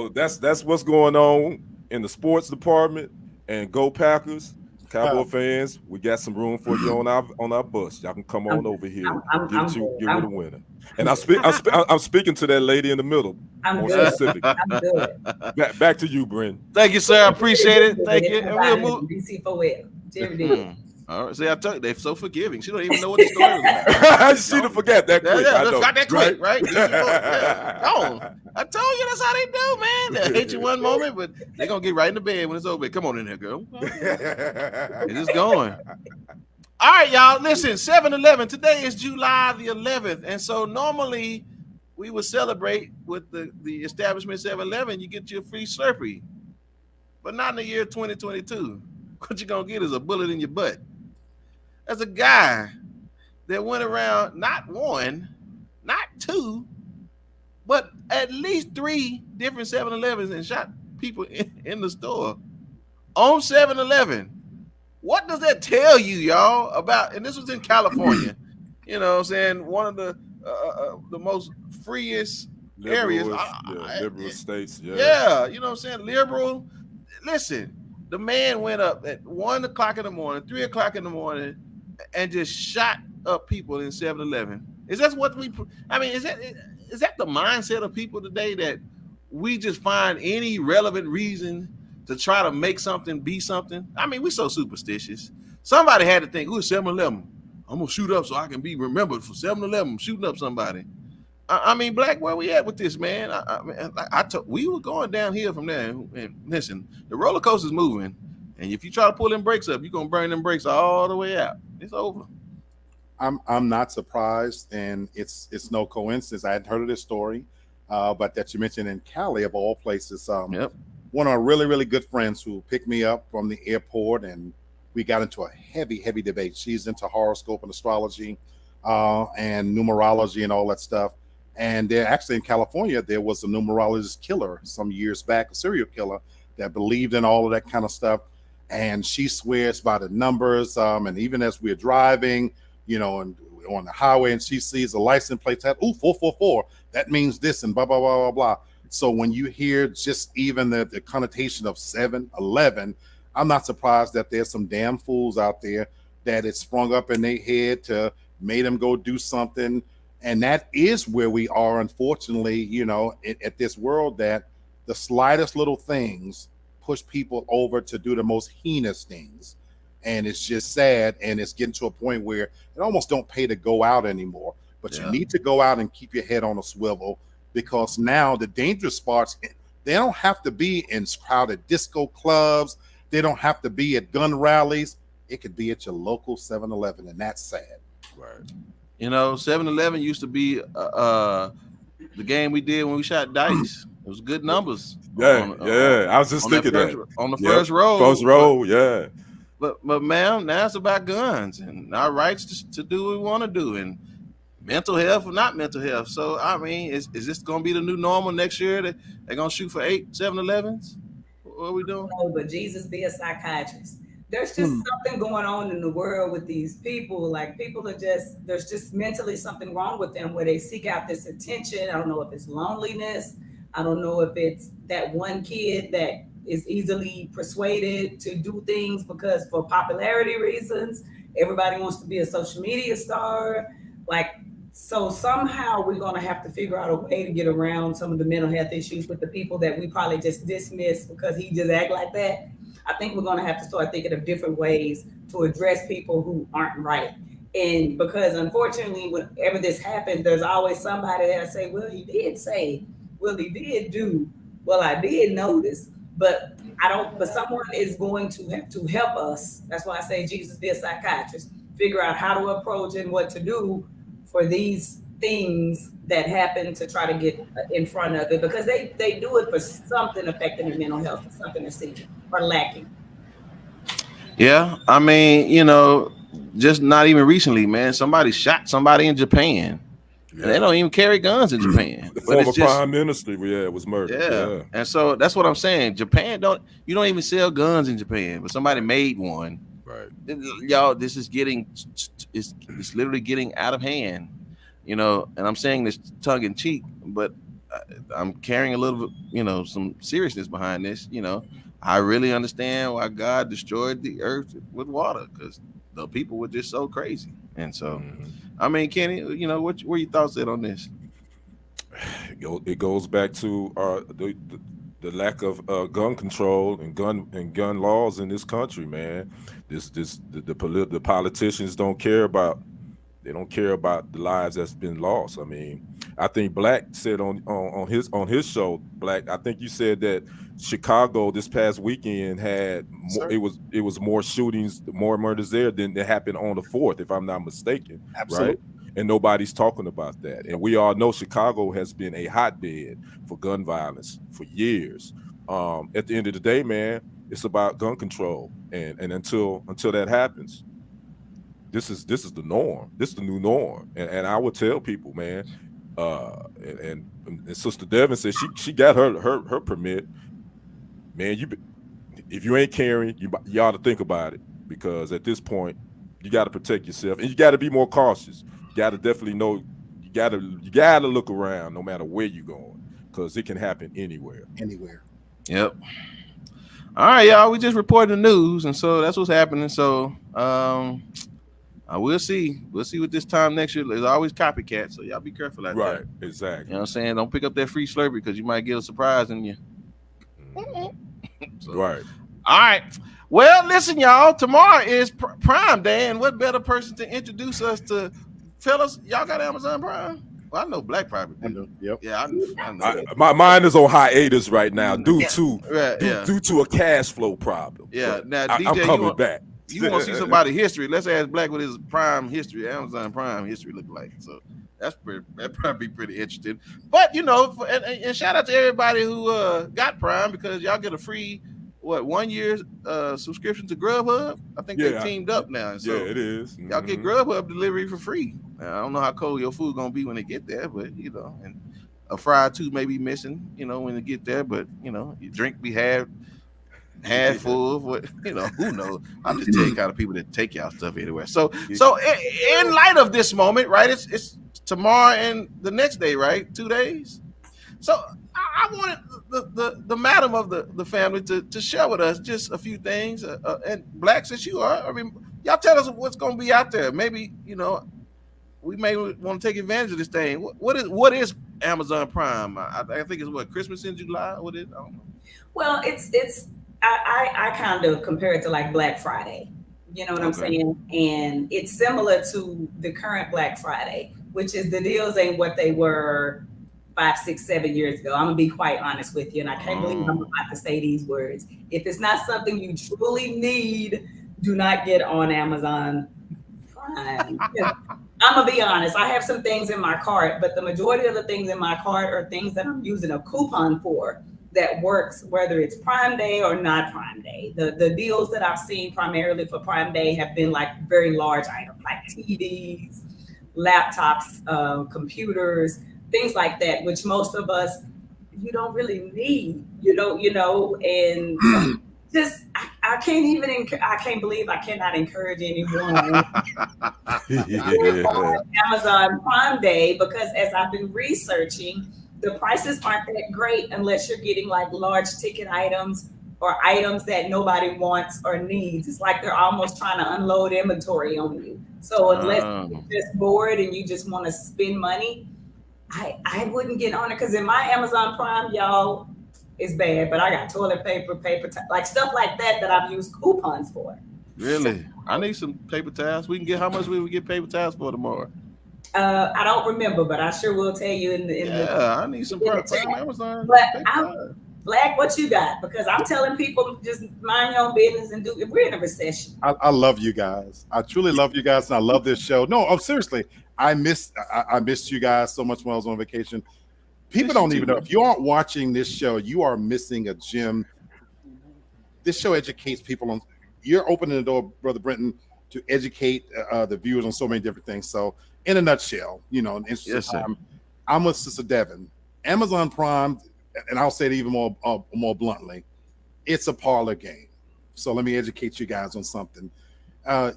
that's what's going on in the sports department. And go Packers, Cowboy fans, we got some room for you on our bus. Y'all can come on over here, get you a winner. And I'm speaking to that lady in the middle. I'm good. Specific. I'm good. Back to you, Brenton. Thank you, sir. I appreciate it. Thank you. And we'll move. DC for well. Jerry did. All right. See, I told you, they're so forgiving. She don't even know what the story was about. She done forget that quick. Got that quick, right? I told you that's how they do, man. They'll hate you one moment, but they're going to get right in the bed when it's over. Come on in there, girl. It's just going. All right, y'all. Listen, 7-Eleven. Today is July the 11th. And so normally we would celebrate with the establishment 7-Eleven. You get your free Slurpee. But not in the year 2022. What you're going to get is a bullet in your butt. As a guy that went around not one, not two, but at least 3 different 7-Elevens and shot people in the store on 7-Eleven. What does that tell you, y'all, about, and this was in California, you know what I'm saying, one of the most freest areas. Liberal states, Yeah, you know what I'm saying, liberal. Listen, the man went up at 1 o'clock in the morning, 3 o'clock in the morning, and just shot up people in 7-Eleven. Is that what is that the mindset of people today, that we just find any relevant reason to try to make something be something? I mean, we're so superstitious. Somebody had to think, ooh, 7-Eleven, I'm gonna shoot up so I can be remembered for 7-Eleven shooting up somebody. I mean, Black, where we at with this, man? We were going downhill from there. And listen, the roller coaster's moving, and if you try to pull them brakes up, you're gonna burn them brakes all the way out. It's over. I'm not surprised, and it's no coincidence. I hadn't heard of this story, but that you mentioned in Cali, of all places. One of our really, really good friends who picked me up from the airport, and we got into a heavy debate. She's into horoscope and astrology and numerology and all that stuff. And there, actually in California, there was a numerologist killer some years back, a serial killer that believed in all of that kind of stuff. And she swears by the numbers. And even as we're driving, you know, and on the highway, and she sees a license plate that, 444, that means this, and blah, blah, blah, blah, blah. So when you hear just even the connotation of 7-Eleven, I'm not surprised that there's some damn fools out there that it sprung up in their head to made them go do something. And that is where we are, unfortunately, you know, at this world, that the slightest little things push people over to do the most heinous things. And it's just sad. And it's getting to a point where it almost don't pay to go out anymore. But you need to go out and keep your head on a swivel, because now the dangerous spots, they don't have to be in crowded disco clubs. They don't have to be at gun rallies. It could be at your local 7-Eleven, and that's sad. Right. You know, 7-Eleven used to be the game we did when we shot dice. It was good numbers. I was just thinking that. On the first row. First row, yeah. But ma'am, now it's about guns and our rights to do what we want to do, and mental health or not mental health. So, I mean, is this going to be the new normal next year that they're going to shoot for 8 7-Elevens? What are we doing? No, but Jesus be a psychiatrist. There's just something going on in the world with these people. Like, people are there's just mentally something wrong with them, where they seek out this attention. I don't know if it's loneliness. I don't know if it's that one kid that is easily persuaded to do things because for popularity reasons. Everybody wants to be a social media star. Like, so somehow we're going to have to figure out a way to get around some of the mental health issues with the people that we probably just dismiss because he just act like that. I think we're going to have to start thinking of different ways to address people who aren't right. And because unfortunately, whenever this happens, there's always somebody that'll say, well, he did say, well, he did do, well, I did notice, but someone is going to have to help us. That's why I say Jesus be a psychiatrist, figure out how to approach and what to do for these things that happen, to try to get in front of it, because they do it for something affecting their mental health, something they're seeing or lacking. Yeah, I mean, you know, just not even recently, man. Somebody shot somebody in Japan. Yeah. And they don't even carry guns in Japan. The former prime minister, was murdered. Yeah. And so that's what I'm saying. Japan you don't even sell guns in Japan, but somebody made one. Right. Y'all, this is it's literally getting out of hand, and I'm saying this tongue in cheek, but I'm carrying a little bit, some seriousness behind this. I really understand why God destroyed the earth with water, because the people were just so crazy. And so, I mean, Kenny, what your thoughts on this? It goes back to the lack of gun control and gun laws in this country, man. The politicians don't care about. They don't care about the lives that's been lost. I mean, I think Black said on his show, Black. I think you said that Chicago this past weekend had more, it was more shootings, more murders there than that happened on the 4th, if I'm not mistaken. Absolutely. Right? And nobody's talking about that. And we all know Chicago has been a hotbed for gun violence for years. At the end of the day, man, it's about gun control, and until that happens, this is the norm. This is the new norm. And I would tell people, man, and Sister Devin said she got her permit. Man, if you ain't carrying, you ought to think about it, because at this point you got to protect yourself, and you got to be more cautious. You got to definitely know. You got to look around no matter where you're going, because it can happen anywhere. Yep. All right, y'all. We just reported the news, and so that's what's happening. So we'll see. We'll see what this time next year. There's always copycats, so y'all be careful out there. Right, exactly. You know what I'm saying? Don't pick up that free Slurpee, because you might get a surprise in you. So, right. All right. Well, listen, y'all. Tomorrow is Prime Day, and what better person to introduce us to? Fellas, y'all got Amazon Prime? Well, I know Black probably do. Yep. Yeah, I know. My mind is on hiatus right now due to a cash flow problem. Yeah. But Now, DJ, I'm coming back. You want to see somebody's history? Let's ask Black what his Prime history, Amazon Prime history look like. So that probably be pretty interesting. But and shout out to everybody who got Prime, because y'all get a free 1 year subscription to Grubhub. I think they teamed up now. So it is. Y'all get Grubhub delivery for free. Now, I don't know how cold your food gonna be when they get there, but and a fry or two may be missing, when they get there. But your drink be half full of what, who knows? I'm just telling you kind of people that take y'all stuff anywhere. So in light of this moment, right? It's tomorrow and the next day, right? 2 days. So I wanted the madam of the family to share with us just a few things. And Black, since you are, I mean, y'all tell us what's going to be out there. Maybe we may want to take advantage of this thing. What is Amazon Prime? I think it's Christmas in July. What is? I don't know. Well, I kind of compare it to like Black Friday. You know what I'm saying? And it's similar to the current Black Friday, which is the deals ain't what they were 5, 6, 7 years ago. I'm gonna be quite honest with you, and I can't believe I'm about to say these words. If it's not something you truly need, do not get on Amazon Prime. I'm gonna be honest. I have some things in my cart, but the majority of the things in my cart are things that I'm using a coupon for that works, whether it's Prime Day or not Prime Day. The deals that I've seen primarily for Prime Day have been like very large items, like TVs, laptops, computers, things like that, which most of us, you don't really need, and just, I can't believe I cannot encourage anyone Amazon Prime Day, because as I've been researching, the prices aren't that great unless you're getting like large ticket items or items that nobody wants or needs. It's like they're almost trying to unload inventory on you. So unless you're just bored and you just want to spend money, I wouldn't get on it, because in my Amazon Prime, y'all, it's bad, but I got toilet paper, like stuff like that I've used coupons for. Really? I need some paper towels. How much we would get paper towels for tomorrow? I don't remember, but I sure will tell you I need some Prime Amazon. But Black, what you got? Because I'm telling people, just mind your own business and do. We're in a recession. I love you guys. I truly love you guys, and I love this show. No, seriously, I missed you guys so much when I was on vacation. People don't even know. If you aren't watching this show, you are missing a gem. This show educates people on. You're opening the door, Brother Brenton, to educate the viewers on so many different things. So, in a nutshell, in the interest of time, I'm with Sister Devin. Amazon Prime, and I'll say it even more bluntly, it's a parlor game. So let me educate you guys on something.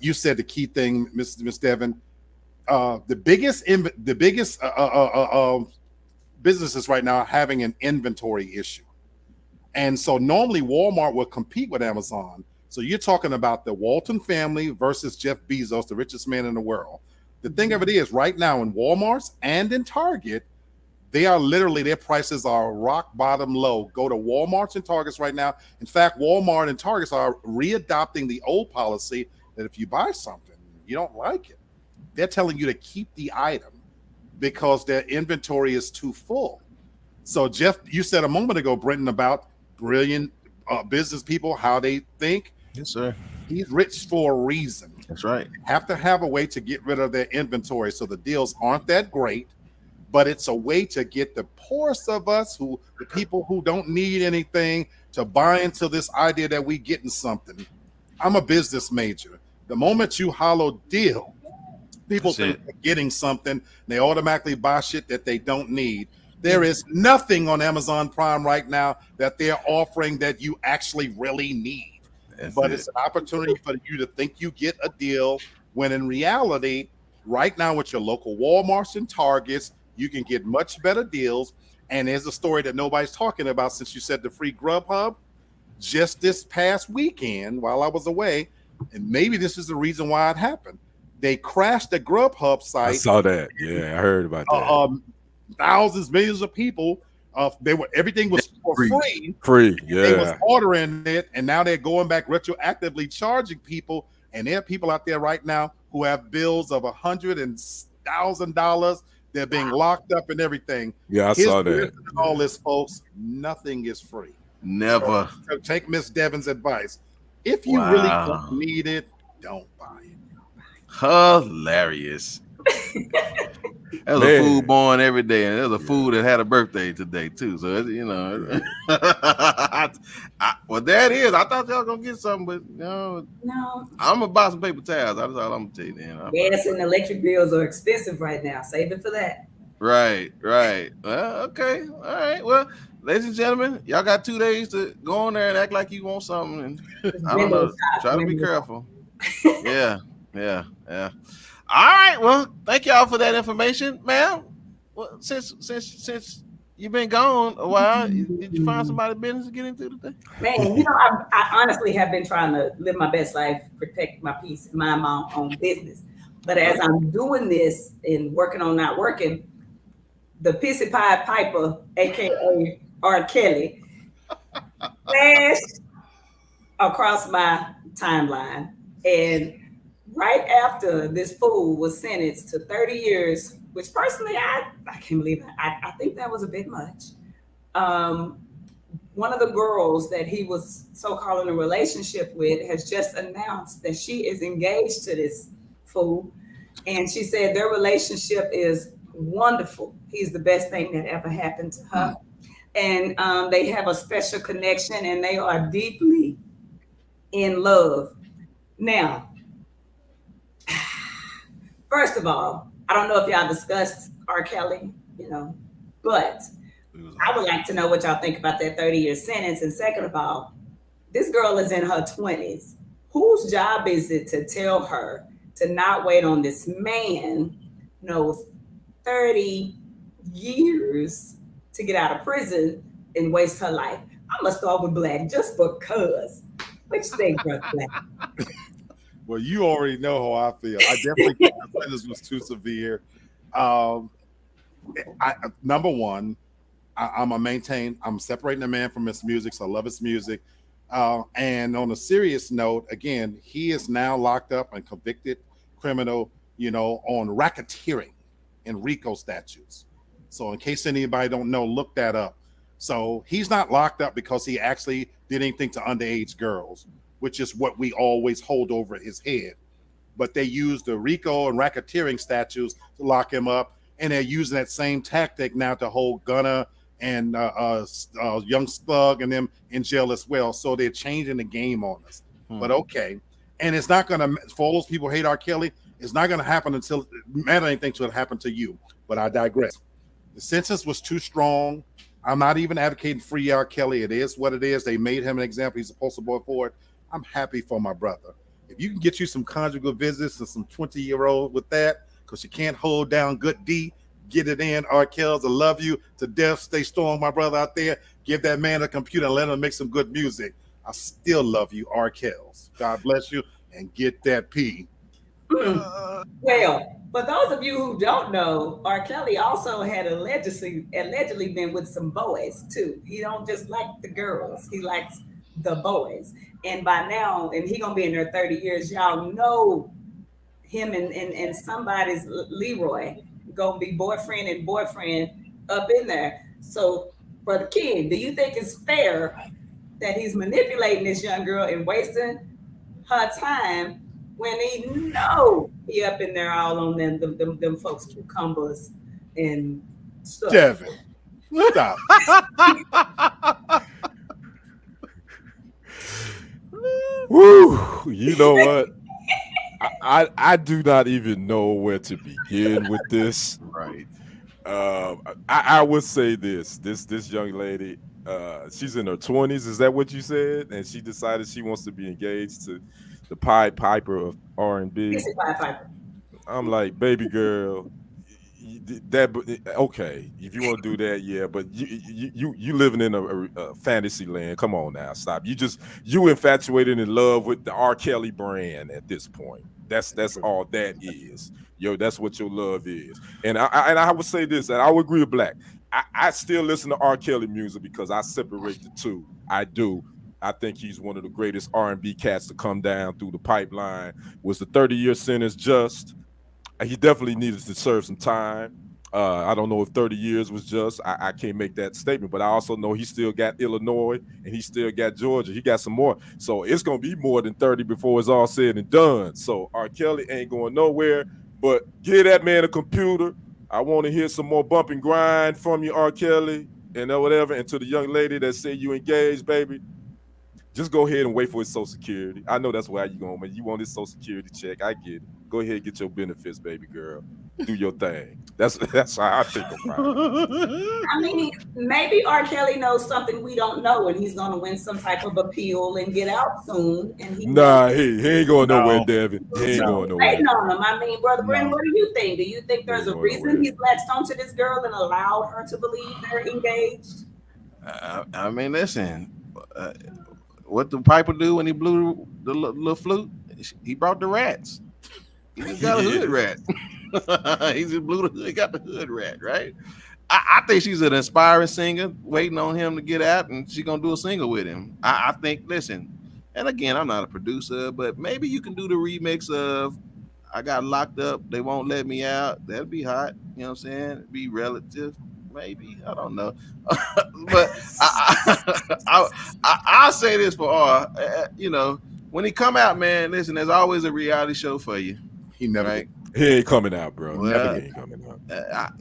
You said the key thing, Miss Devin. The biggest businesses right now are having an inventory issue, and so normally Walmart will compete with Amazon. So you're talking about the Walton family versus Jeff Bezos, the richest man in the world. The thing of it is, right now in Walmart's and in Target, they are literally, their prices are rock bottom low. Go to Walmart's and Target's right now. In fact, Walmart and Target's are readopting the old policy that if you buy something, you don't like it, they're telling you to keep the item because their inventory is too full. So Jeff, you said a moment ago, Brenton, about brilliant business people, how they think. Yes, sir. He's rich for a reason. That's right. Have to have a way to get rid of their inventory. So the deals aren't that great, but it's a way to get the poorest of us, the people who don't need anything, to buy into this idea that we getting something. I'm a business major. The moment you hollow deal, people think they're getting something. They automatically buy shit that they don't need. There is nothing on Amazon Prime right now that they're offering that you actually really need. It's an opportunity for you to think you get a deal, when in reality, right now with your local Walmarts and Targets, you can get much better deals. And there's a story that nobody's talking about, since you said the free Grubhub. Just this past weekend, while I was away, and maybe this is the reason why it happened, they crashed the Grubhub site. I saw that. Yeah, I heard about that. Thousands, millions of people. Everything was for free. Yeah. They was ordering it, and now they're going back retroactively charging people. And there are people out there right now who have bills of $100,000. They're being locked up and everything. Yeah, I saw that. All this, folks, nothing is free. Never. So take Miss Devin's advice. If you really don't need it, don't buy it. Hilarious. There's a food born every day, and there's a food that had a birthday today too. So well, there it is. I thought y'all gonna get something, but no. I'm gonna buy some paper towels. That's all I'm gonna tell you. Gas and electric bills are expensive right now. Save it for that. Right. Well, okay. All right. Well, ladies and gentlemen, y'all got 2 days to go on there and act like you want something, and I don't know. Try to be careful. Yeah. All right. Well, thank y'all for that information, ma'am. Well, since you've been gone a while, did you find somebody business to get into today? Man, I honestly have been trying to live my best life, protect my peace, mind my own business. But as I'm doing this and working on not working, the Pissy Pied Piper, aka R. Kelly, flashed across my timeline, and right after this fool was sentenced to 30 years, which personally I can't believe it. I think that was a bit much. One of the girls that he was so-called in a relationship with has just announced that she is engaged to this fool. And she said their relationship is wonderful. He's the best thing that ever happened to her. And they have a special connection, and they are deeply in love. Now, first of all, I don't know if y'all discussed R. Kelly, but I would like to know what y'all think about that 30-year sentence. And second of all, this girl is in her 20s. Whose job is it to tell her to not wait on this man, 30 years to get out of prison and waste her life? I'm going to start with Black just because. What you think, Brother Black? Well, you already know how I feel. I definitely think the sentence was too severe. Number one, I'm separating the man from his music, so I love his music. And on a serious note, again, he is now locked up and convicted criminal, on racketeering and RICO statutes. So in case anybody don't know, look that up. So he's not locked up because he actually did anything to underage girls, which is what we always hold over his head. But they use the RICO and racketeering statutes to lock him up, and they're using that same tactic now to hold Gunna and Young Thug and them in jail as well. So they're changing the game on us. But okay. And it's not going to, for all those people who hate R. Kelly, it's not going to happen until matter anything to happen to you. But I digress. The sentence was too strong. I'm not even advocating free R. Kelly. It is what it is. They made him an example. He's a poster boy for it. I'm happy for my brother. If you can get you some conjugal visits and some 20-year-old with that, because you can't hold down good D, get it in. R. Kells, I love you to death. Stay strong, my brother out there. Give that man a computer and let him make some good music. I still love you, R. Kells. God bless you, and get that P. Well, for those of you who don't know, R. Kelly also had allegedly been with some boys too. He don't just like the girls; he likes the boys. And by now, and he gonna be in there 30 years. Y'all know him and somebody's Leroy gonna be boyfriend and boyfriend up in there. So, Brother King, do you think it's fair that he's manipulating this young girl and wasting her time when he know he up in there all on them folks cucumbers and stuff? Devin, stop. Woo! You know what? I do not even know where to begin with this. Right. I would say this young lady, she's in her 20s. Is that what you said? And she decided she wants to be engaged to the Pied Piper of R&B. I'm like, baby girl, that okay? If you want to do that, yeah. But you living in a fantasy land. Come on now, stop. You infatuated in love with the R. Kelly brand at this point. That's all that is. Yo, that's what your love is. And I would say this, and I would agree with Black. I still listen to R. Kelly music because I separate the two. I do. I think he's one of the greatest R&B cats to come down through the pipeline. Was the 30-year sentence just? He definitely needed to serve some time. I don't know if 30 years was just. I can't make that statement, but I also know he still got Illinois and he still got Georgia. He got some more. So it's going to be more than 30 before it's all said and done. So R. Kelly ain't going nowhere, but give that man a computer. I want to hear some more bump and grind from you, R. Kelly, and whatever. And to the young lady that said you engaged, baby, just go ahead and wait for his Social Security. I know that's why you going, man. You want his Social Security check. I get it. Go ahead and get your benefits, baby girl. Do your thing. That's how I think about it. I mean, maybe R. Kelly knows something we don't know, and he's going to win some type of appeal and get out soon. And he ain't going nowhere, Devin. He ain't going nowhere. Waiting on him. I mean, Brother Brenton, what do you think? Do you think there's a reason he's latched onto this girl and allowed her to believe they're engaged? I mean, listen. What the Piper do when he blew the little flute? He brought the rats. He just got a hood rat. He just blew the hood. He got the hood rat, right? I think she's an inspiring singer, waiting on him to get out, and she's gonna do a single with him. I think. Listen, and again, I'm not a producer, but maybe you can do the remix of "I Got Locked Up, They Won't Let Me Out." That'd be hot. You know what I'm saying? Be relative. Maybe, I don't know. But I'll say this for all, when he come out, man, listen, there's always a reality show for you. He never, right? He ain't coming out, bro. Well, he ain't coming out.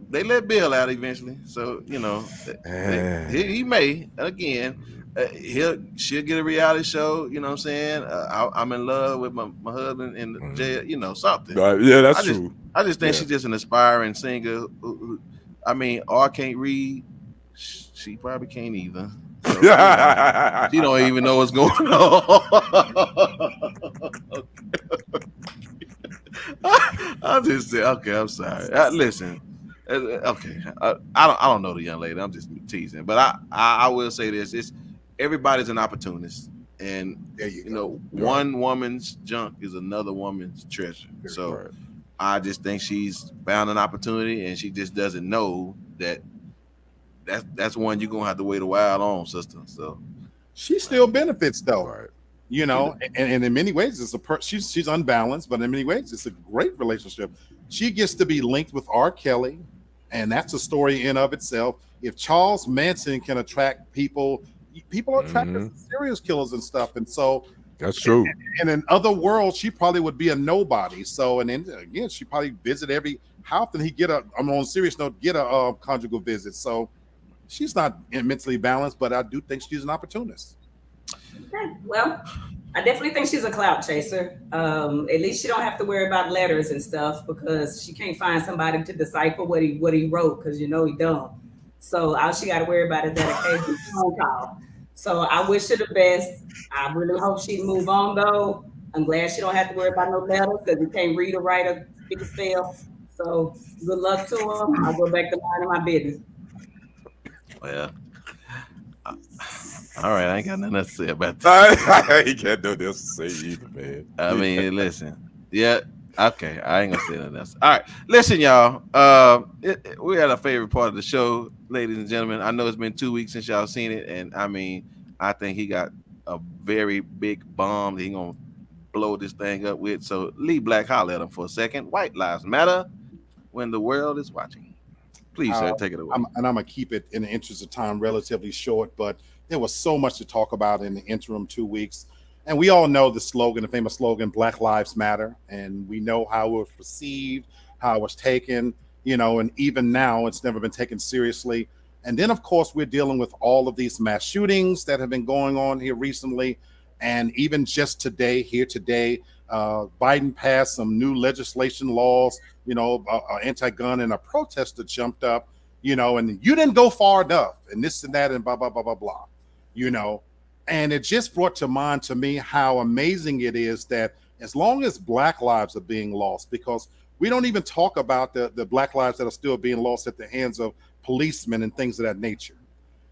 They let Bill out eventually. So, he may, again, she'll get a reality show, you know what I'm saying? I'm in love with my husband in jail, something. Right. Yeah, that's true. I just think she's just an aspiring singer who R can't read. She probably can't either. So, she don't even know what's going on. I'm just saying. Okay, I'm sorry. Listen. Okay, I don't know the young lady. I'm just teasing. But I will say this: everybody's an opportunist, and one woman's junk is another woman's treasure. So. Right. I just think she's found an opportunity, and she just doesn't know that's one you're gonna have to wait a while on, sister. So she still benefits, though. Right. And in many ways, it's she's unbalanced, but in many ways, it's a great relationship. She gets to be linked with R. Kelly, and that's a story in of itself. If Charles Manson can attract people are attracted to serial killers and stuff, and so. That's true. And in other worlds, she probably would be a nobody. So, and then again, she probably visit every. How often I'm on a serious note, get a conjugal visit. So, she's not mentally balanced, but I do think she's an opportunist. Okay, well, I definitely think she's a clout chaser. At least she don't have to worry about letters and stuff because she can't find somebody to decipher what he wrote because he dumb. So all she got to worry about is that occasional phone call. So I wish her the best. I really hope she move on though. I'm glad she don't have to worry about no letters because you can't read or write or speak or spell. So good luck to her. I'll go back to minding my business. Well, all right, I ain't got nothing else to say about that. I ain't got nothing else to say either, man. I mean, listen, yeah, okay, I ain't gonna say nothing else. All right, listen, y'all. We had our favorite part of the show, ladies and gentlemen. I know it's been 2 weeks since y'all seen it, and I mean, I think he got a very big bomb that he gonna blow this thing up with. So, Lee Black, holler at him for a second. White lives matter when the world is watching. Please, sir, take it away. I'm gonna keep it in the interest of time relatively short, but there was so much to talk about in the interim 2 weeks. And we all know the slogan, the famous slogan, Black Lives Matter. And we know how it was perceived, how it was taken, and even now it's never been taken seriously. And then, of course, we're dealing with all of these mass shootings that have been going on here recently. And even just today, Biden passed some new legislation laws, anti-gun, and a protester jumped up, and you didn't go far enough, and this and that, and blah, blah, blah, blah, blah, And it just brought to mind to me how amazing it is that as long as Black lives are being lost, because we don't even talk about the Black lives that are still being lost at the hands of policemen and things of that nature.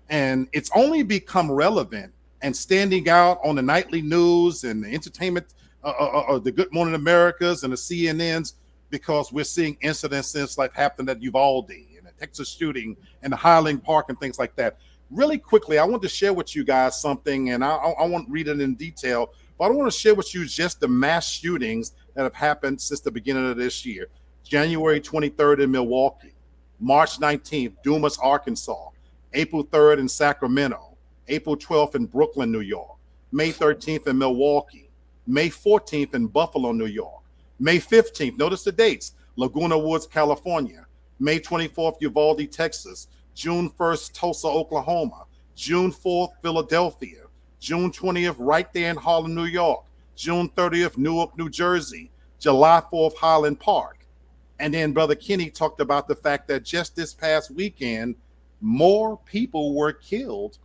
And it's only become relevant and standing out on the nightly news and the entertainment, the Good Morning Americas and the CNNs, because we're seeing incidences like happened at Uvalde and the Texas shooting and the Highland Park and things like that. Really quickly, I want to share with you guys something, and I won't read it in detail, but I want to share with you just the mass shootings that have happened since the beginning of this year. January 23rd in Milwaukee, March 19th, Dumas, Arkansas, April 3rd in Sacramento, April 12th in Brooklyn, New York, May 13th in Milwaukee, May 14th in Buffalo, New York, May 15th, notice the dates, Laguna Woods, California, May 24th, Uvalde, Texas, June 1st, Tulsa, Oklahoma, June 4th, Philadelphia, June 20th, right there in Harlem, New York, June 30th, Newark, New Jersey, July 4th, Highland Park. And then Brother Kenny talked about the fact that just this past weekend, more people were killed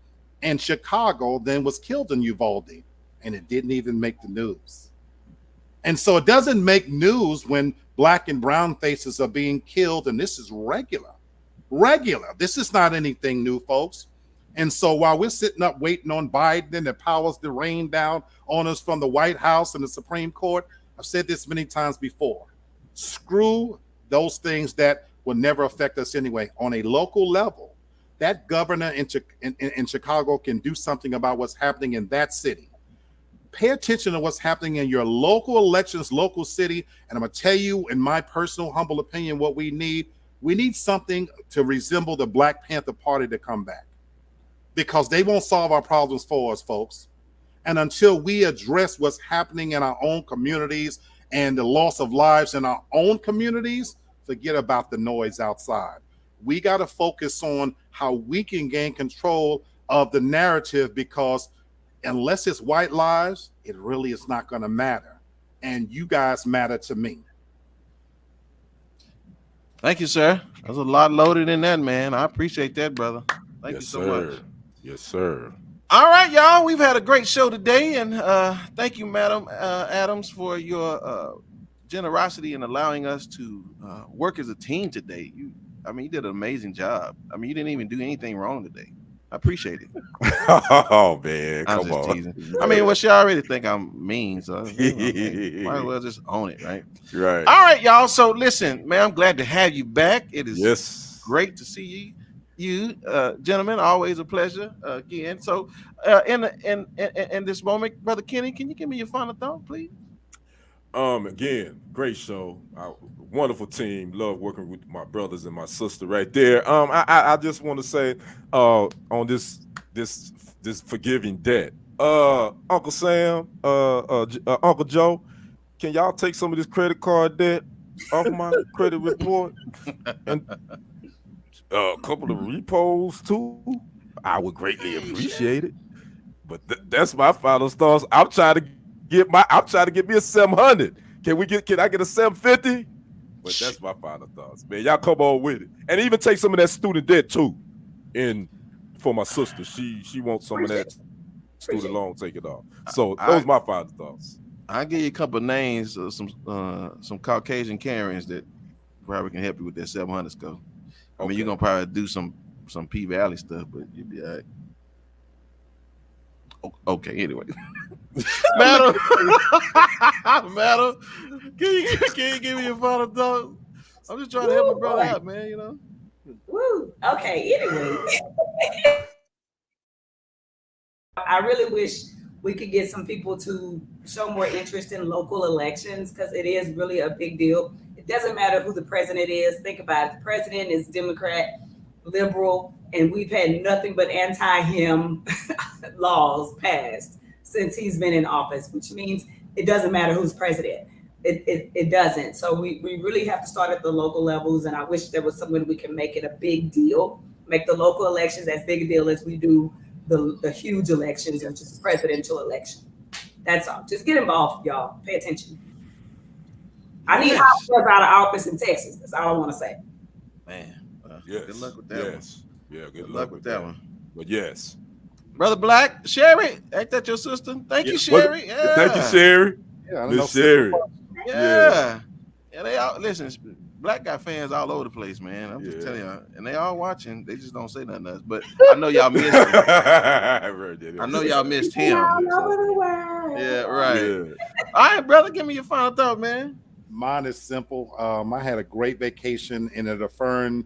in Chicago than was killed in Uvalde, and it didn't even make the news. And so it doesn't make news when Black and brown faces are being killed, and this is regular. This is not anything new, folks. And so while we're sitting up waiting on Biden and the powers to rain down on us from the White House and the Supreme Court, I've said this many times before. Screw those things that will never affect us anyway. On a local level, that governor in Chicago can do something about what's happening in that city. Pay attention to what's happening in your local elections, local city. And I'm going to tell you, in my personal humble opinion, what we need something to resemble the Black Panther Party to come back, because they won't solve our problems for us, folks. And until we address what's happening in our own communities and the loss of lives in our own communities, forget about the noise outside. We got to focus on how we can gain control of the narrative, because unless it's white lives, it really is not going to matter. And you guys matter to me. Thank you, sir. There's a lot loaded in that, man. I appreciate that, brother. Thank you so much. Yes, sir. All right, y'all. We've had a great show today, and thank you, Madam Adams, for your generosity in allowing us to work as a team today. You did an amazing job. You didn't even do anything wrong today. I appreciate it. Oh man, I'm just teasing. Well, she already think I'm mean, so might as well just own it, right? Right. All right, y'all. So listen, man, I'm glad to have you back. It is great to see you, gentlemen. Always a pleasure again. So, in this moment, Brother Kenny, can you give me your final thought, please? Again, great show. Wonderful team. Love working with my brothers and my sister right there. I just want to say on this forgiving debt, Uncle Sam, Uncle Joe, can y'all take some of this credit card debt off my credit report and a couple of repos too? I would greatly appreciate it. But that's my final thoughts. I'm trying to I'm trying to get me a 700. Can I get a 750? But that's my final thoughts, man. Y'all come on with it. And even take some of that student debt too. For my sister. She wants some of that student loan taken off. So those are my final thoughts. I'll give you a couple of names of some Caucasian Karens that probably can help you with that 700 score. I mean, you're gonna probably do some P Valley stuff, but you'll be all right. Okay, anyway. Madam, can you give me your final thought? I'm just trying to help my brother out, man, you know. Woo. Okay, anyway. I really wish we could get some people to show more interest in local elections because it is really a big deal. It doesn't matter who the president is. Think about it. The president is Democrat, liberal, and we've had nothing but anti-him laws passed since he's been in office, which means it doesn't matter who's president. It doesn't. So we really have to start at the local levels, and I wish there was some way we can make it a big deal, make the local elections as big a deal as we do the huge elections and just presidential election. That's all. Just get involved, y'all. Pay attention. I need houses out of office in Texas. That's all I want to say. Man, good luck with that one. Yeah, good luck with that one. But yes. Brother Black, Sherry, ain't that your sister? Thank you, Sherry. Yeah. Thank you, Sherry. Yeah, Miss Sherry. Yeah, they all listen. Black got fans all over the place, man. I'm just telling you, and they all watching. They just don't say nothing else. But I know y'all missed him. I know y'all missed him. Yeah, right. Yeah. All right, brother, give me your final thought, man. Mine is simple. I had a great vacation, and it affirmed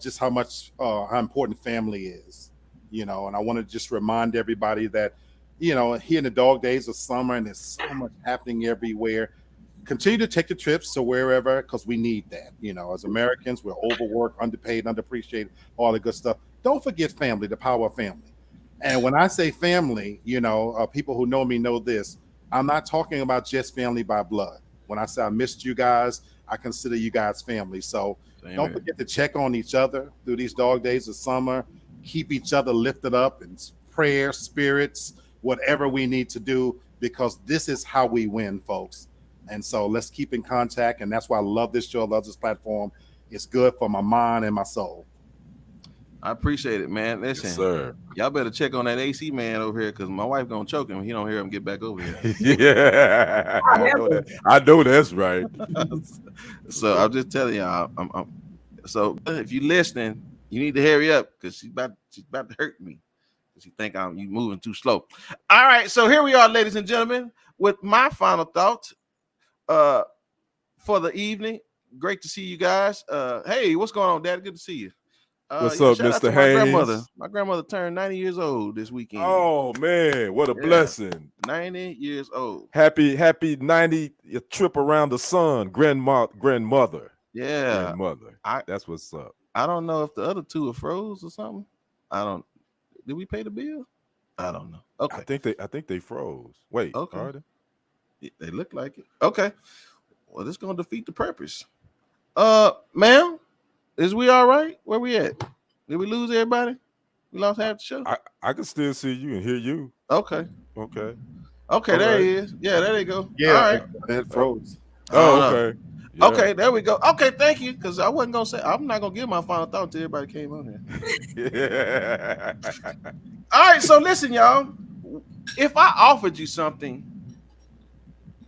just how important family is. You know, and I want to just remind everybody that, you know, here in the dog days of summer, and there's so much happening everywhere. Continue to take the trips to wherever, because we need that. You know, as Americans, we're overworked, underpaid, underappreciated, all the good stuff. Don't forget family, the power of family. And when I say family, you know, people who know me know this. I'm not talking about just family by blood. When I say I missed you guys, I consider you guys family. So don't forget to check on each other through these dog days of summer. Keep each other lifted up in prayer, spirits, whatever we need to do, because this is how we win, folks. And so let's keep in contact. And that's why I love this show, I love this platform. It's good for my mind and my soul. I appreciate it, man. Listen, yes, sir. Y'all better check on that AC man over here, because my wife gonna choke him if he don't hear him get back over here. Yeah, I know that's right. So I'm just telling y'all. So if you're listening, you need to hurry up, because she's about to hurt me. She think you moving too slow. All right, so here we are, ladies and gentlemen, with my final thoughts for the evening. Great to see you guys. Hey, what's going on, Dad? Good to see you. What's up, Mr. Haynes? My grandmother turned 90 years old this weekend. Oh man, what a blessing! 90 years old. Happy 90 trip around the sun, grandmother. Yeah, grandmother. That's what's up. I don't know if the other two are froze or something. Did we pay the bill? I don't know. Okay. I think they froze. Wait. Okay. Are they? They look like it. Okay. Well, this is gonna defeat the purpose. Ma'am, is we all right? Where we at? Did we lose everybody? We lost half the show. I can still see you and hear you. Okay. Okay. Okay, there he is. Yeah, there they go. Yeah, all right. It froze. Oh, okay. Yeah. Okay, there we go. Okay, thank you. Because I wasn't gonna say, I'm not gonna give my final thought until everybody came on here. Yeah. All right, so listen, y'all. If I offered you something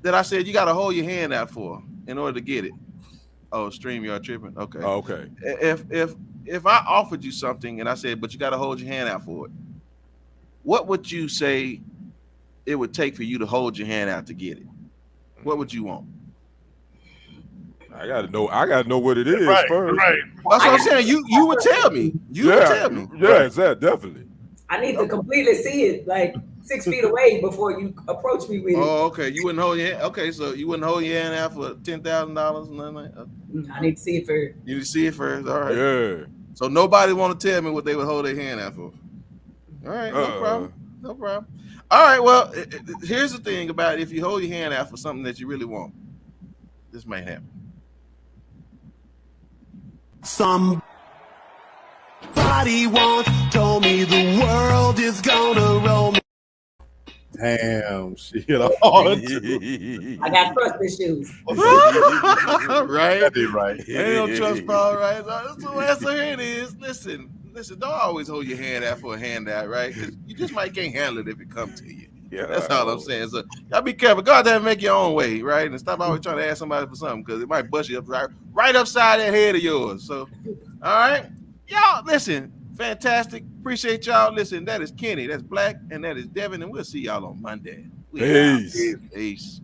that I said you got to hold your hand out for in order to get it. Oh, StreamYard tripping. Okay. Oh, okay. If I offered you something and I said, but you got to hold your hand out for it, what would you say it would take for you to hold your hand out to get it? What would you want? I gotta know what it is right, first. Right. That's what I'm saying. You would tell me. You would tell me. Yeah, definitely. I need to completely see it, like 6 feet away before you approach me with it. Oh, okay. You wouldn't hold your hand. Okay, so you wouldn't hold your hand out for $10,000 and nothing like that. I need to see it first. You need to see it first. All right. Yeah. So nobody want to tell me what they would hold their hand out for. All right, no problem. No problem. All right. Well, here's the thing about it. If you hold your hand out for something that you really want, this may happen. Somebody once told me the world is gonna roll me. Damn, shit. I got trust issues. Right? That'd be right. Ain't no trust fall, right? So here it is. Listen, don't always hold your hand out for a handout, right? Because you just might can't handle it if it comes to you. Yeah, That's all I'm saying. So y'all be careful. Go out there and make your own way, right? And stop always trying to ask somebody for something because it might bust you up right upside that head of yours. So, all right, y'all, listen, fantastic. Appreciate y'all. Listen, that is Kenny, that's Black, and that is Devin, and we'll see y'all on Monday. Peace. Peace.